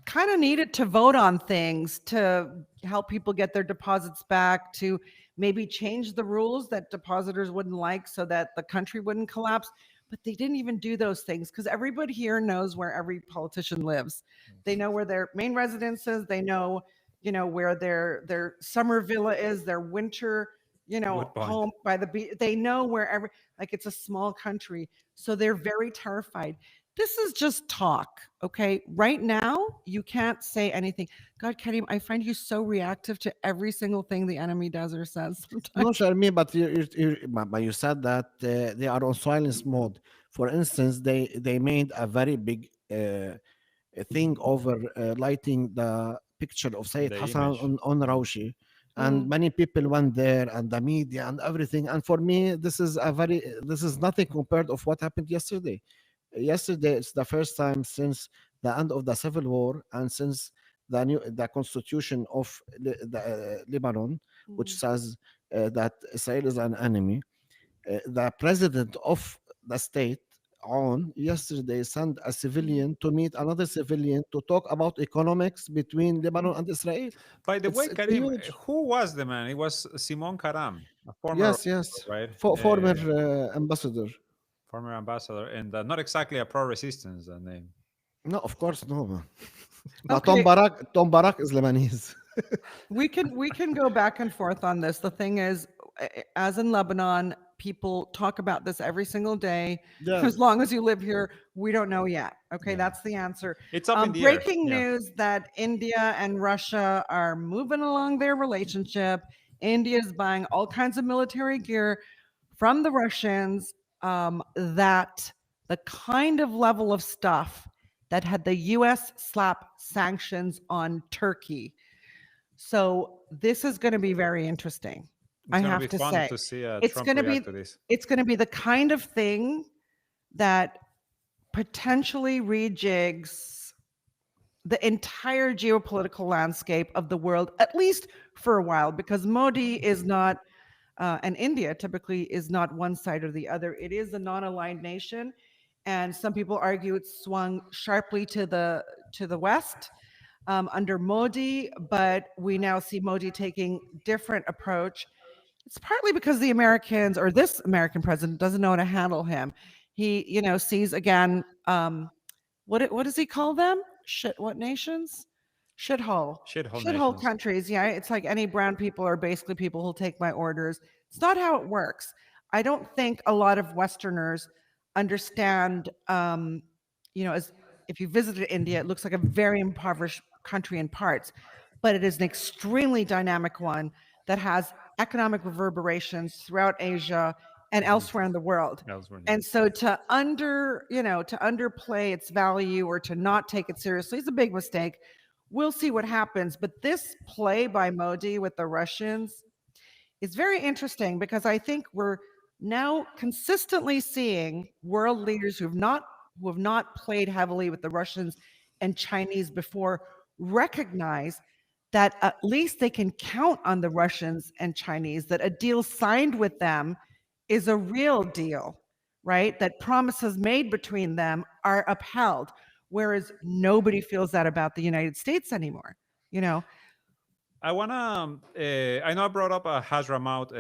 kind of needed to vote on things to help people get their deposits back, to maybe change the rules that depositors wouldn't like so that the country wouldn't collapse. But they didn't even do those things because everybody here knows where every politician lives. They know where their main residence is. They know, where their summer villa is, their winter, Good point. home by the beach. They know wherever, like it's a small country. So they're very terrified. This is just talk, okay? Right now, you can't say anything. God, Karim, I find you so reactive to every single thing the enemy does or says No, sometimes. Sharmi, but you said that they are on silence mode. For instance, they made a very big thing over lighting the picture of Sayyid The Hassan image. on Raushi. And Mm. many people went there and the media and everything. And for me, this is nothing compared of what happened yesterday. Yesterday, it's the first time since the end of the civil war and since the constitution of Lebanon, which Mm. says that Israel is an enemy. The president of the state on yesterday sent a Mm. civilian to meet another civilian to talk about economics between Lebanon and Israel. By the way, It's Karim, huge. who was the man? It was Simon Karam, a former, Yes, yes. right? Former ambassador. Former ambassador, and not exactly a pro-resistance name. No, of course, no, man. But Okay, Tom Barak is Lebanese. we can go back and forth on this. The thing is, as in Lebanon, people talk about this every single day. Yeah. As long as you live here, we don't know yet. Okay, Yeah. that's the answer. It's up in the air. Breaking Yeah. news that India and Russia are moving along their relationship. India is buying all kinds of military gear from the Russians. That the kind of level of stuff that had the U.S. slap sanctions on Turkey. So this is going to be very interesting. It's I gonna be have to fun say, to see it's Trump going to react be to this. it's going to be the kind of thing that potentially rejigs the entire geopolitical landscape of the world, at least for a while, because Modi is not, and India typically is not one side or the other. It is a non-aligned nation, and some people argue it's swung sharply to the west under Modi, but we now see Modi taking different approach. It's partly because the Americans or this American president doesn't know how to handle him. He, sees again um, what does he call them? Shit, what nations? Shithole. Shithole Shithole nations. countries. Yeah, it's like any brown people are basically people who'll take my orders. It's not how it works. I don't think a lot of Westerners understand. As if you visited India, it looks like a very impoverished country in parts, but it is an extremely dynamic one that has economic reverberations throughout Asia and Mhm. elsewhere in the world. Elsewhere, yeah. And so to underplay its value or to not take it seriously is a big mistake. We'll see what happens. But this play by Modi with the Russians is very interesting because I think we're now consistently seeing world leaders who have not played heavily with the Russians and Chinese before recognize that at least they can count on the Russians and Chinese, that a deal signed with them is a real deal, right? That promises made between them are upheld, whereas nobody feels that about the United States anymore, you know? I wanna. I know I brought up Hazramaut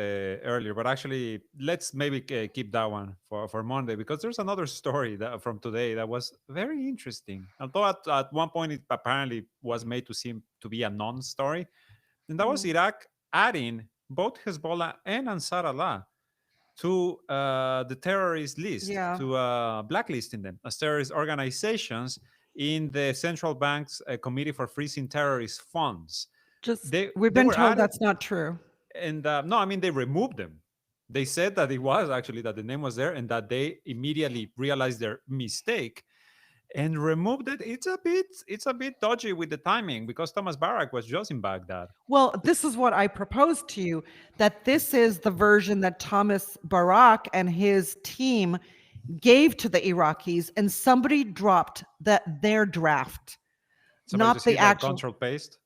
earlier, but actually, let's maybe keep that one for Monday because there's another story that from today that was very interesting. Although at one point it apparently was made to seem to be a non-story, and that was Mm. Iraq adding both Hezbollah and Ansar Allah to the terrorist list, Yeah. to blacklisting them as terrorist organizations in the central bank's committee for freezing terrorist funds. Just we've They been were told added, that's not true. and no, I mean they removed them. They said that it was actually that the name was there, and that they immediately realized their mistake and removed it. It's a bit dodgy with the timing because Thomas Barak was just in Baghdad. Well, this is what I proposed to you, that this is the version that Thomas Barak and his team gave to the Iraqis, and somebody dropped their draft, Somebody not just the hit like actual. control paste.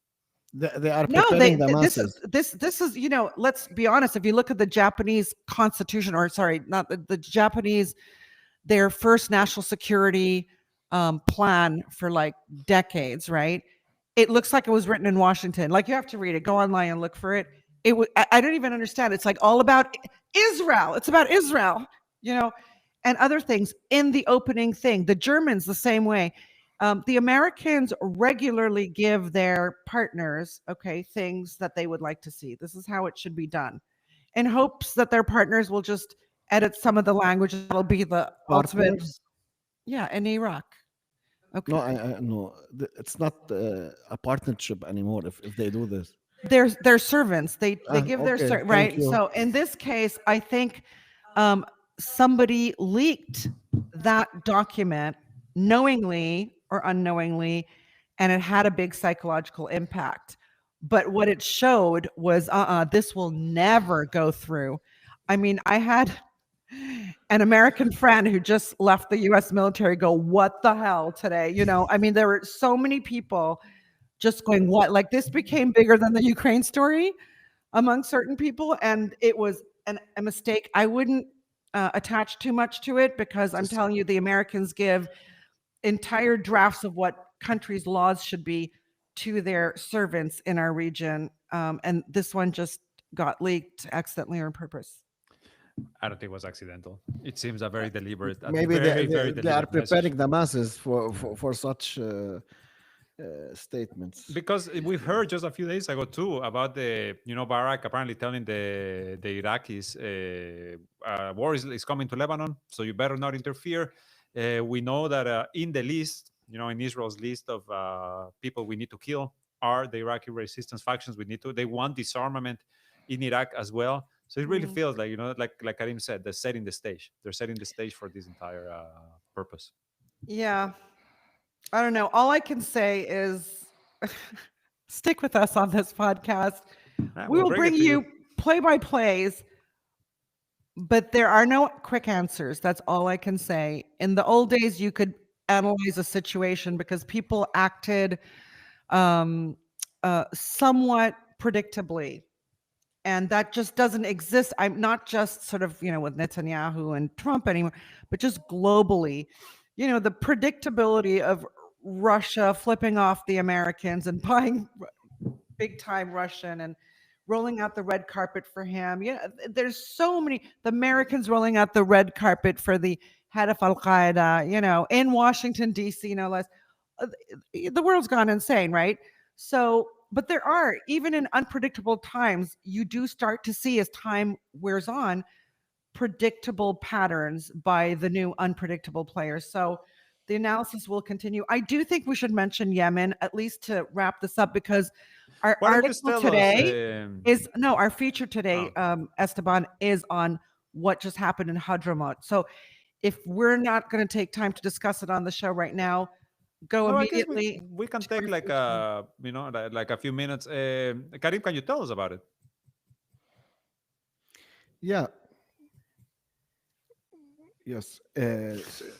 They are No, preparing the this is masses. let's be honest. If you look at the Japanese constitution, or sorry, not the Japanese, their first national security plan for like decades, right? It looks like it was written in Washington. Like you have to read it. Go online and look for it. I don't even understand. It's like all about Israel. It's about Israel, you know, and other things in the opening thing. The Germans the same way. The Americans regularly give their partners, okay, things that they would like to see. This is how it should be done, in hopes that their partners will just edit some of the language. That'll be the ultimate. Partners? Yeah, in Iraq. Okay. No, no. It's not a partnership anymore. If they do this, They're servants. They give their Okay. Thank right. you. So in this case, I think um, somebody leaked that document knowingly or unknowingly, and it had a big psychological impact. But what it showed was, this will never go through. I mean, I had an American friend who just left the US military go, what the hell today? I mean, there were so many people just going, what? Like this became bigger than the Ukraine story among certain people. And it was a mistake. I wouldn't attach too much to it because I'm Just telling you, the Americans give entire drafts of what countries' laws should be to their servants in our region. And this one just got leaked accidentally or on purpose. I don't think it was accidental. It seems a maybe very, very they are deliberate message. preparing the masses for such statements. Because we've heard just a few days ago too about Barak apparently telling the Iraqis war is coming to Lebanon, so you better not interfere. We know that in the list, in Israel's list of people we need to kill are the Iraqi resistance factions. They want disarmament in Iraq as well. So it really Mhm. feels like like Karim said, they're setting the stage. They're setting the stage for this entire purpose. Yeah. I don't know. All I can say is stick with us on this podcast. We We'll will bring bring it to you. you play by plays, but there are no quick answers. That's all I can say. In the old days, you could analyze a situation because people acted somewhat predictably. And that just doesn't exist. I'm not just sort of, with Netanyahu and Trump anymore, but just globally, the predictability of Russia flipping off the Americans and buying big time Russian and rolling out the red carpet for him. There's so many, the Americans rolling out the red carpet for the head of Al Qaeda, in Washington, D.C., no less. Uh, The world's gone insane, right? So, but there are, even in unpredictable times, you do start to see as time wears on, predictable patterns by the new unpredictable players. So the analysis will continue. I do think we should mention Yemen, at least to wrap this up, because our Why don't you article tell us? today is no, our feature today, Oh, Esteban, is on what just happened in Hadramaut. So if we're not going to take time to discuss it on the show right now, go no, I guess we immediately we can to take our like feature. like a few minutes. Karim, can you tell us about it? Yeah. Yes.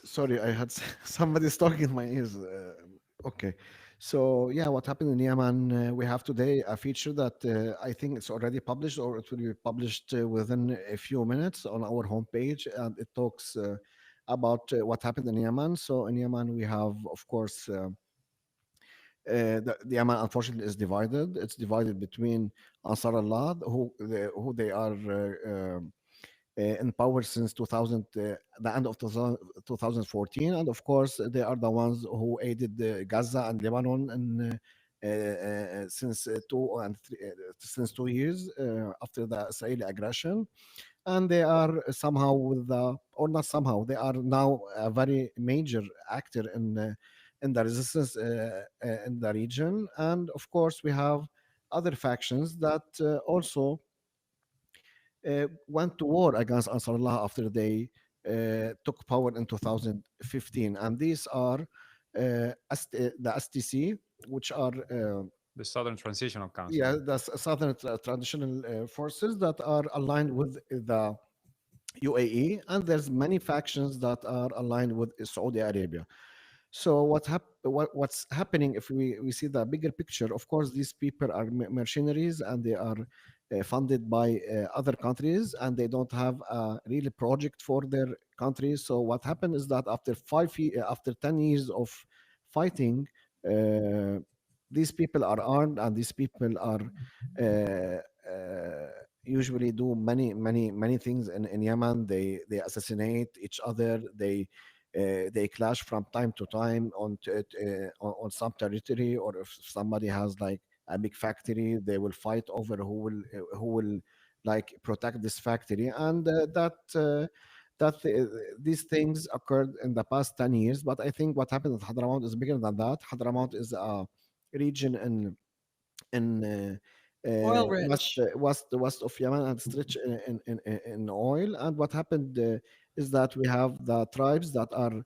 Sorry, I had somebody stuck in my ears. Okay. So yeah, what happened in Yemen? We have today a feature that I think it's already published, or it will be published within a few minutes on our homepage, and it talks about what happened in Yemen. So in Yemen, we have, of course, the Yemen unfortunately is divided. It's divided between Ansar Allah, who they are. In power since 2000, the end of 2014, and of course they are the ones who aided Gaza and Lebanon and since 2 years after the Israeli aggression, and they are somehow with the, or not somehow, they are now a very major actor in the resistance in the region. And of course we have other factions that also went to war against Ansarullah after they took power in 2015. And these are the STC, which are The Southern Transitional Council. yeah, the Southern Traditional Forces that are aligned with the UAE, and there's many factions that are aligned with Saudi Arabia. So what's happening if we see the bigger picture? Of course, these people are mercenaries, and they are funded by other countries, and they don't have a real project for their countries. So what happened is that after 10 years of fighting, uh, these people are armed, and these people are usually do many things in Yemen. They assassinate each other. They clash from time to time on some territory, or if somebody has like a big factory, they will fight over who will like protect this factory. And these things occurred in the past 10 years. But I think what happened at Hadramaut is bigger than that. Hadramaut is a region in Oil west rich. west of Yemen, and it's rich in oil. And what happened is that we have the tribes that are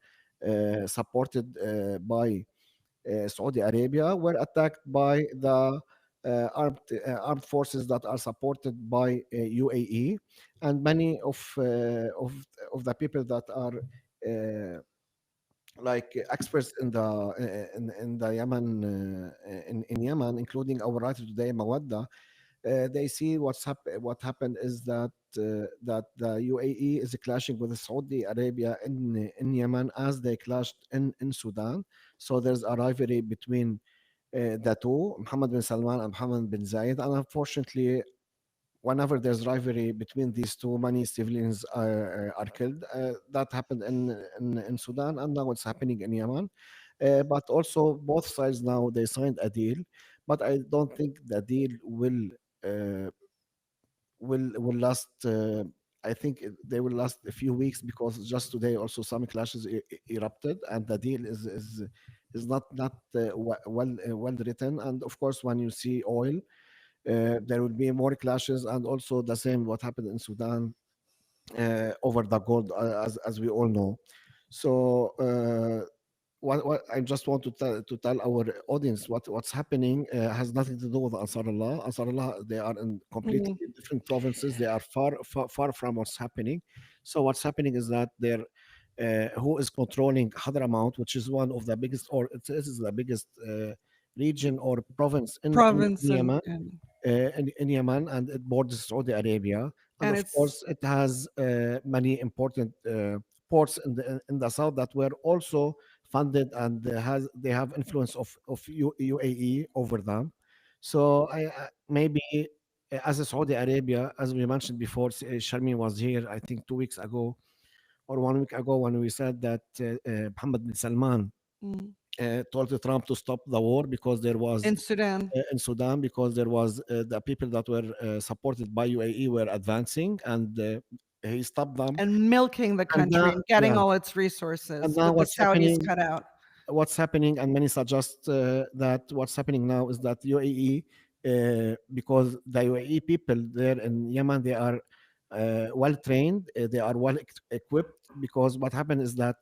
supported by Saudi Arabia were attacked by the armed forces that are supported by UAE, and many of the people that are like experts in the Yemen in Yemen, including our writer today, Mawadda, they see what happened is that that the UAE is clashing with Saudi Arabia in Yemen as they clashed in Sudan. So there's a rivalry between the two, Mohammed bin Salman and Mohammed bin Zayed, and unfortunately whenever there's rivalry between these two, many civilians are killed. That happened in Sudan, and now it's happening in Yemen. But also, both sides now they signed a deal, but I don't think the deal uh, will last. I think they will last a few weeks, because just today also some clashes erupted, and the deal is not well written. And of course, when you see oil, there will be more clashes, and also the same what happened in Sudan over the gold, as we all know. So what I just want to tell our audience what's happening has nothing to do with Ansar Allah. Ansar Allah, they are in completely Mhm. different provinces. They are far from what's happening. So what's happening is that they're who is controlling Hadramaut, which is one of the biggest, or this is the biggest region or province in Province Yemen, and in Yemen, and it borders Saudi Arabia. And and of it's course, it has many important ports in the south that were also funded, and they have influence of UAE over them. So maybe as a Saudi Arabia, as we mentioned before, Sharmin was here, I think 2 weeks ago or 1 week ago when we said that Mohammed bin Salman Mm. told Trump to stop the war because there was In Sudan. in Sudan, because there was the people that were supported by UAE were advancing, and he stopped them. And milking the And country now, and getting yeah, all its and resources now with the Saudis cut out. and many suggest that what's happening now is that UAE, because the UAE people there in Yemen, they are well trained, they are well equipped, because what happened is that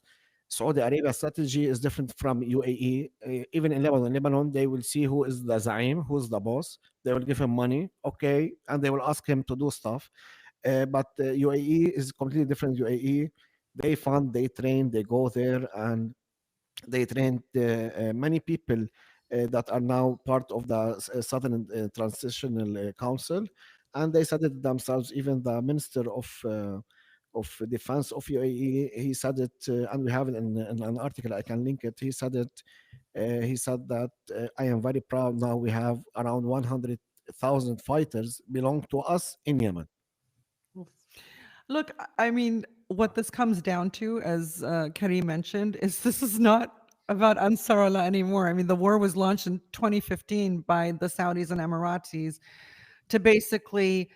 Saudi Arabia strategy is different from UAE. Even in Lebanon, they will see who is the Zaim, who's the boss. They will give him money, okay, and they will ask him to do stuff. But UAE is completely different. UAE, they fund, they train, they go there, and they trained many people that are now part of the Southern Transitional Council, and they said it themselves. Even the Minister of Defense of UAE, he said it, and we have it in an article. I can link it. He said it. He said that I am very proud. Now we have around 100,000 fighters belong to us in Yemen. Look, I mean, what this comes down to, as Karim mentioned, is this is not about Ansar Allah anymore. I mean, the war was launched in 2015 by the Saudis and Emiratis to basically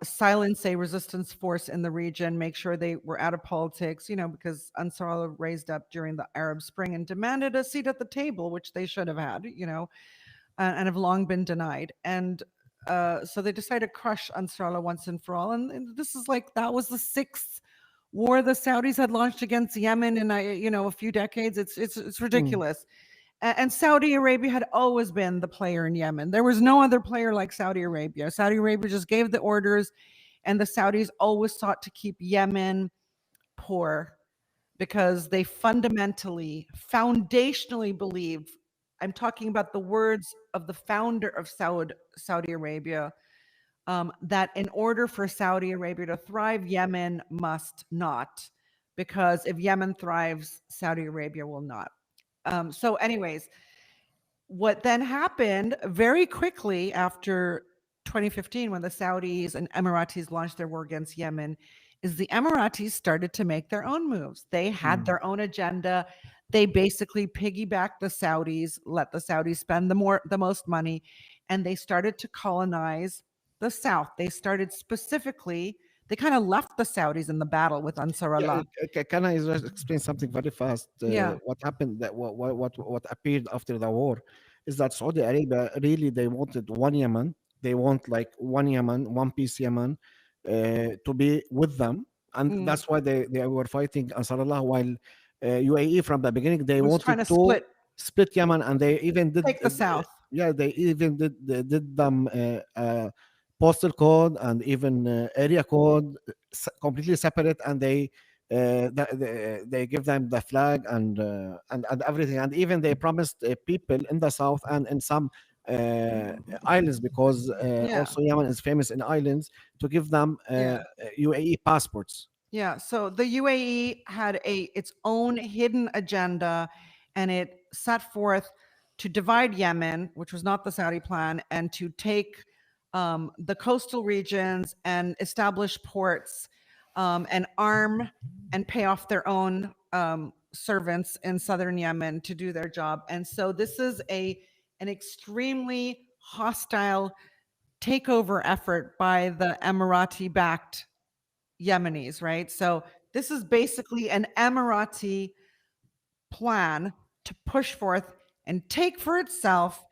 silence a resistance force in the region, make sure they were out of politics, because Ansar Allah raised up during the Arab Spring and demanded a seat at the table, which they should have had, and have long been denied. And so they decided to crush Ansar Allah once and for all. And this is like, that was the sixth war the Saudis had launched against Yemen in a few decades. It's Mm. ridiculous. And Saudi Arabia had always been the player in Yemen. There was no other player like Saudi Arabia. Saudi Arabia just gave the orders, and the Saudis always sought to keep Yemen poor because they fundamentally, foundationally believed. I'm talking about the words of the founder of Saudi Arabia, that in order for Saudi Arabia to thrive, Yemen must not. Because if Yemen thrives, Saudi Arabia will not. So, anyways, what then happened very quickly after 2015, when the Saudis and Emiratis launched their war against Yemen, is the Emiratis started to make their own moves. They had Mm. their own agenda. They basically piggybacked the Saudis, let the Saudis spend the most money, and they started to colonize the south. They started specifically, they kind of left the Saudis in the battle with Ansar Yeah, Allah. can I just explain something very fast? Yeah. What happened, that what appeared after the war is that Saudi Arabia really, they wanted one Yemen. They want like one Yemen, one piece Yemen, to be with them, and Mm. that's why they were fighting Ansar Allah. While UAE from the beginning, they Was wanted trying to to split, split Yemen, and they even did take the south. yeah, they even did them postal code and even area code completely separate, and they give them the flag and everything, and even they promised people in the south and in some uh, islands, because Yeah. also Yemen is famous in islands, to give them Yeah. UAE passports. Yeah, so the UAE had its own hidden agenda, and it set forth to divide Yemen, which was not the Saudi plan, and to take the coastal regions and establish ports, and arm and pay off their own servants in southern Yemen to do their job. And so this is an extremely hostile takeover effort by the Emirati-backed Yemenis, right? So this is basically an Emirati plan to push forth and take for itself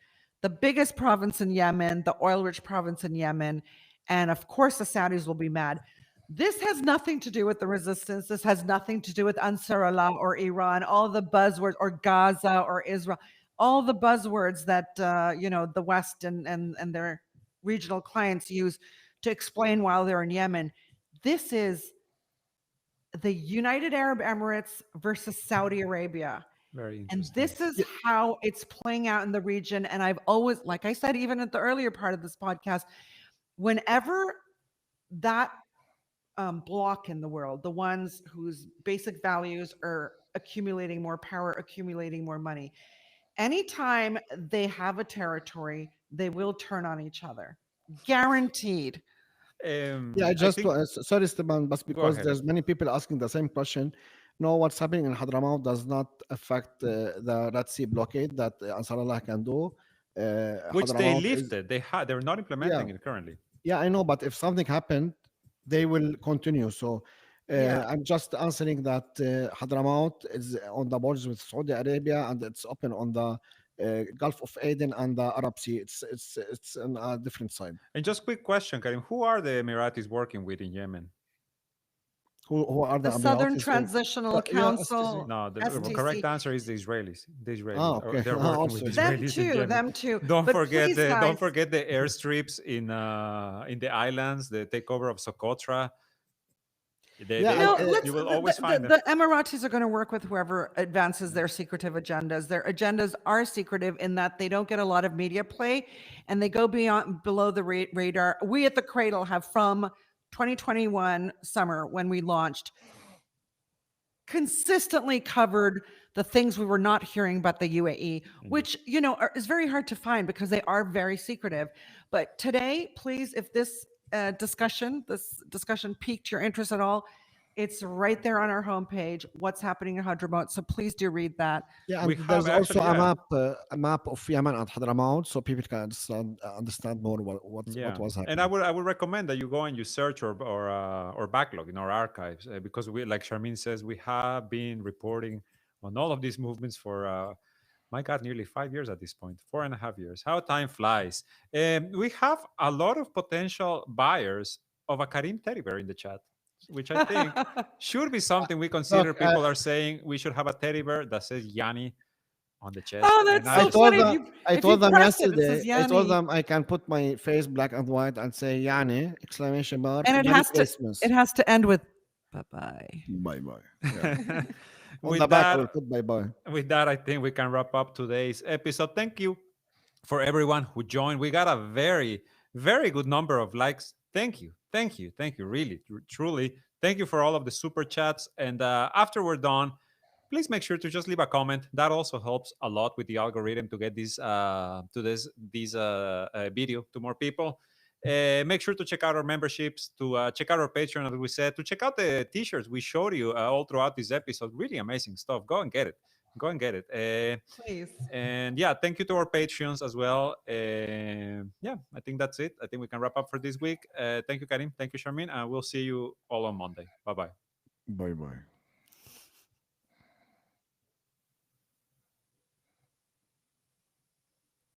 the biggest province in Yemen, the oil rich province in Yemen. And of course, the Saudis will be mad. This has nothing to do with the resistance. This has nothing to do with Ansar Allah or Iran, all the buzzwords, or Gaza or Israel, all the buzzwords that, the West and their regional clients use to explain why they're in Yemen. This is the United Arab Emirates versus Saudi Arabia. Very And interesting. this is how it's playing out in the region. And I've always, like I said, even at the earlier part of this podcast, whenever that block in the world, the ones whose basic values are accumulating more power, accumulating more money, anytime they have a territory, they will turn on each other. Guaranteed. Yeah, I I just think sorry, Esteban, but go because ahead. there's many people asking the same question. No, what's happening in Hadramaut does not affect the Red Sea blockade that Ansar Allah can do. Which they Hadramaut is, lifted. They're not yeah, implementing it currently. yeah, I know, but if something happened, they will continue. So Yeah. I'm just answering that Hadramaut is on the borders with Saudi Arabia and it's open on the Gulf of Aden and the Arab Sea. It's on a different side. And just quick question, Karim, who are the Emiratis working with in Yemen? Who are the The Southern Emiratis? Transitional Yeah, STC. Council, No, the correct STC. answer is the Israelis. The Israelis. Okay. They're working with Also, the yeah. Them Israelis in too, Yemen. them too. Don't But forget please, the guys, don't forget the airstrips in the islands, the takeover of Socotra. Yeah, no, let's You will always find them. the Emiratis are going to work with whoever advances their secretive agendas. Their agendas are secretive in that they don't get a lot of media play and they go beyond below the radar. We at the Cradle have from 2021 summer when we launched consistently covered the things we were not hearing about the UAE, which is very hard to find because they are very secretive. But today, please, if this discussion piqued your interest at all, it's right there on our homepage. What's happening in Hadramaut? So please do read that. yeah, We and have there's also actually, yeah. a map of Yemen and Hadramaut, so people can understand more what Yeah, was and happening. I would recommend that you go and you search or backlog in our archives because we, like Charmin says, we have been reporting on all of these movements for my God, nearly 5 years at this point, 4.5 years. How time flies! We have a lot of potential buyers of a Karim teddy bear in the chat, which I think should be something we consider. Look, People are saying we should have a teddy bear that says Yanni on the chest, Oh, and that's I so I told funny. them I If you told them press it, it yesterday. says I told Yanni. them I can put my face black and white and say "Yani!" exclamation mark. And Merry Christmas. it has to end with bye bye. Bye bye. Yeah. On the with back, I that, will put bye bye. with that, I think we can wrap up today's episode. Thank you for everyone who joined. We got a very good number of likes. Thank you, really, truly. Thank you for all of the super chats. And after we're done, please make sure to just leave a comment. That also helps a lot with the algorithm to get this video to more people. Make sure to check out our memberships, to check out our Patreon, as we said, to check out the T-shirts we showed you all throughout this episode. Really amazing stuff. Go and get it. Go and get it. Please. And yeah, thank you to our Patreons as well. Yeah, I think that's it. I think we can wrap up for this week. Thank you, Karim. Thank you, Charmin. And we'll see you all on Monday. Bye bye. Bye bye.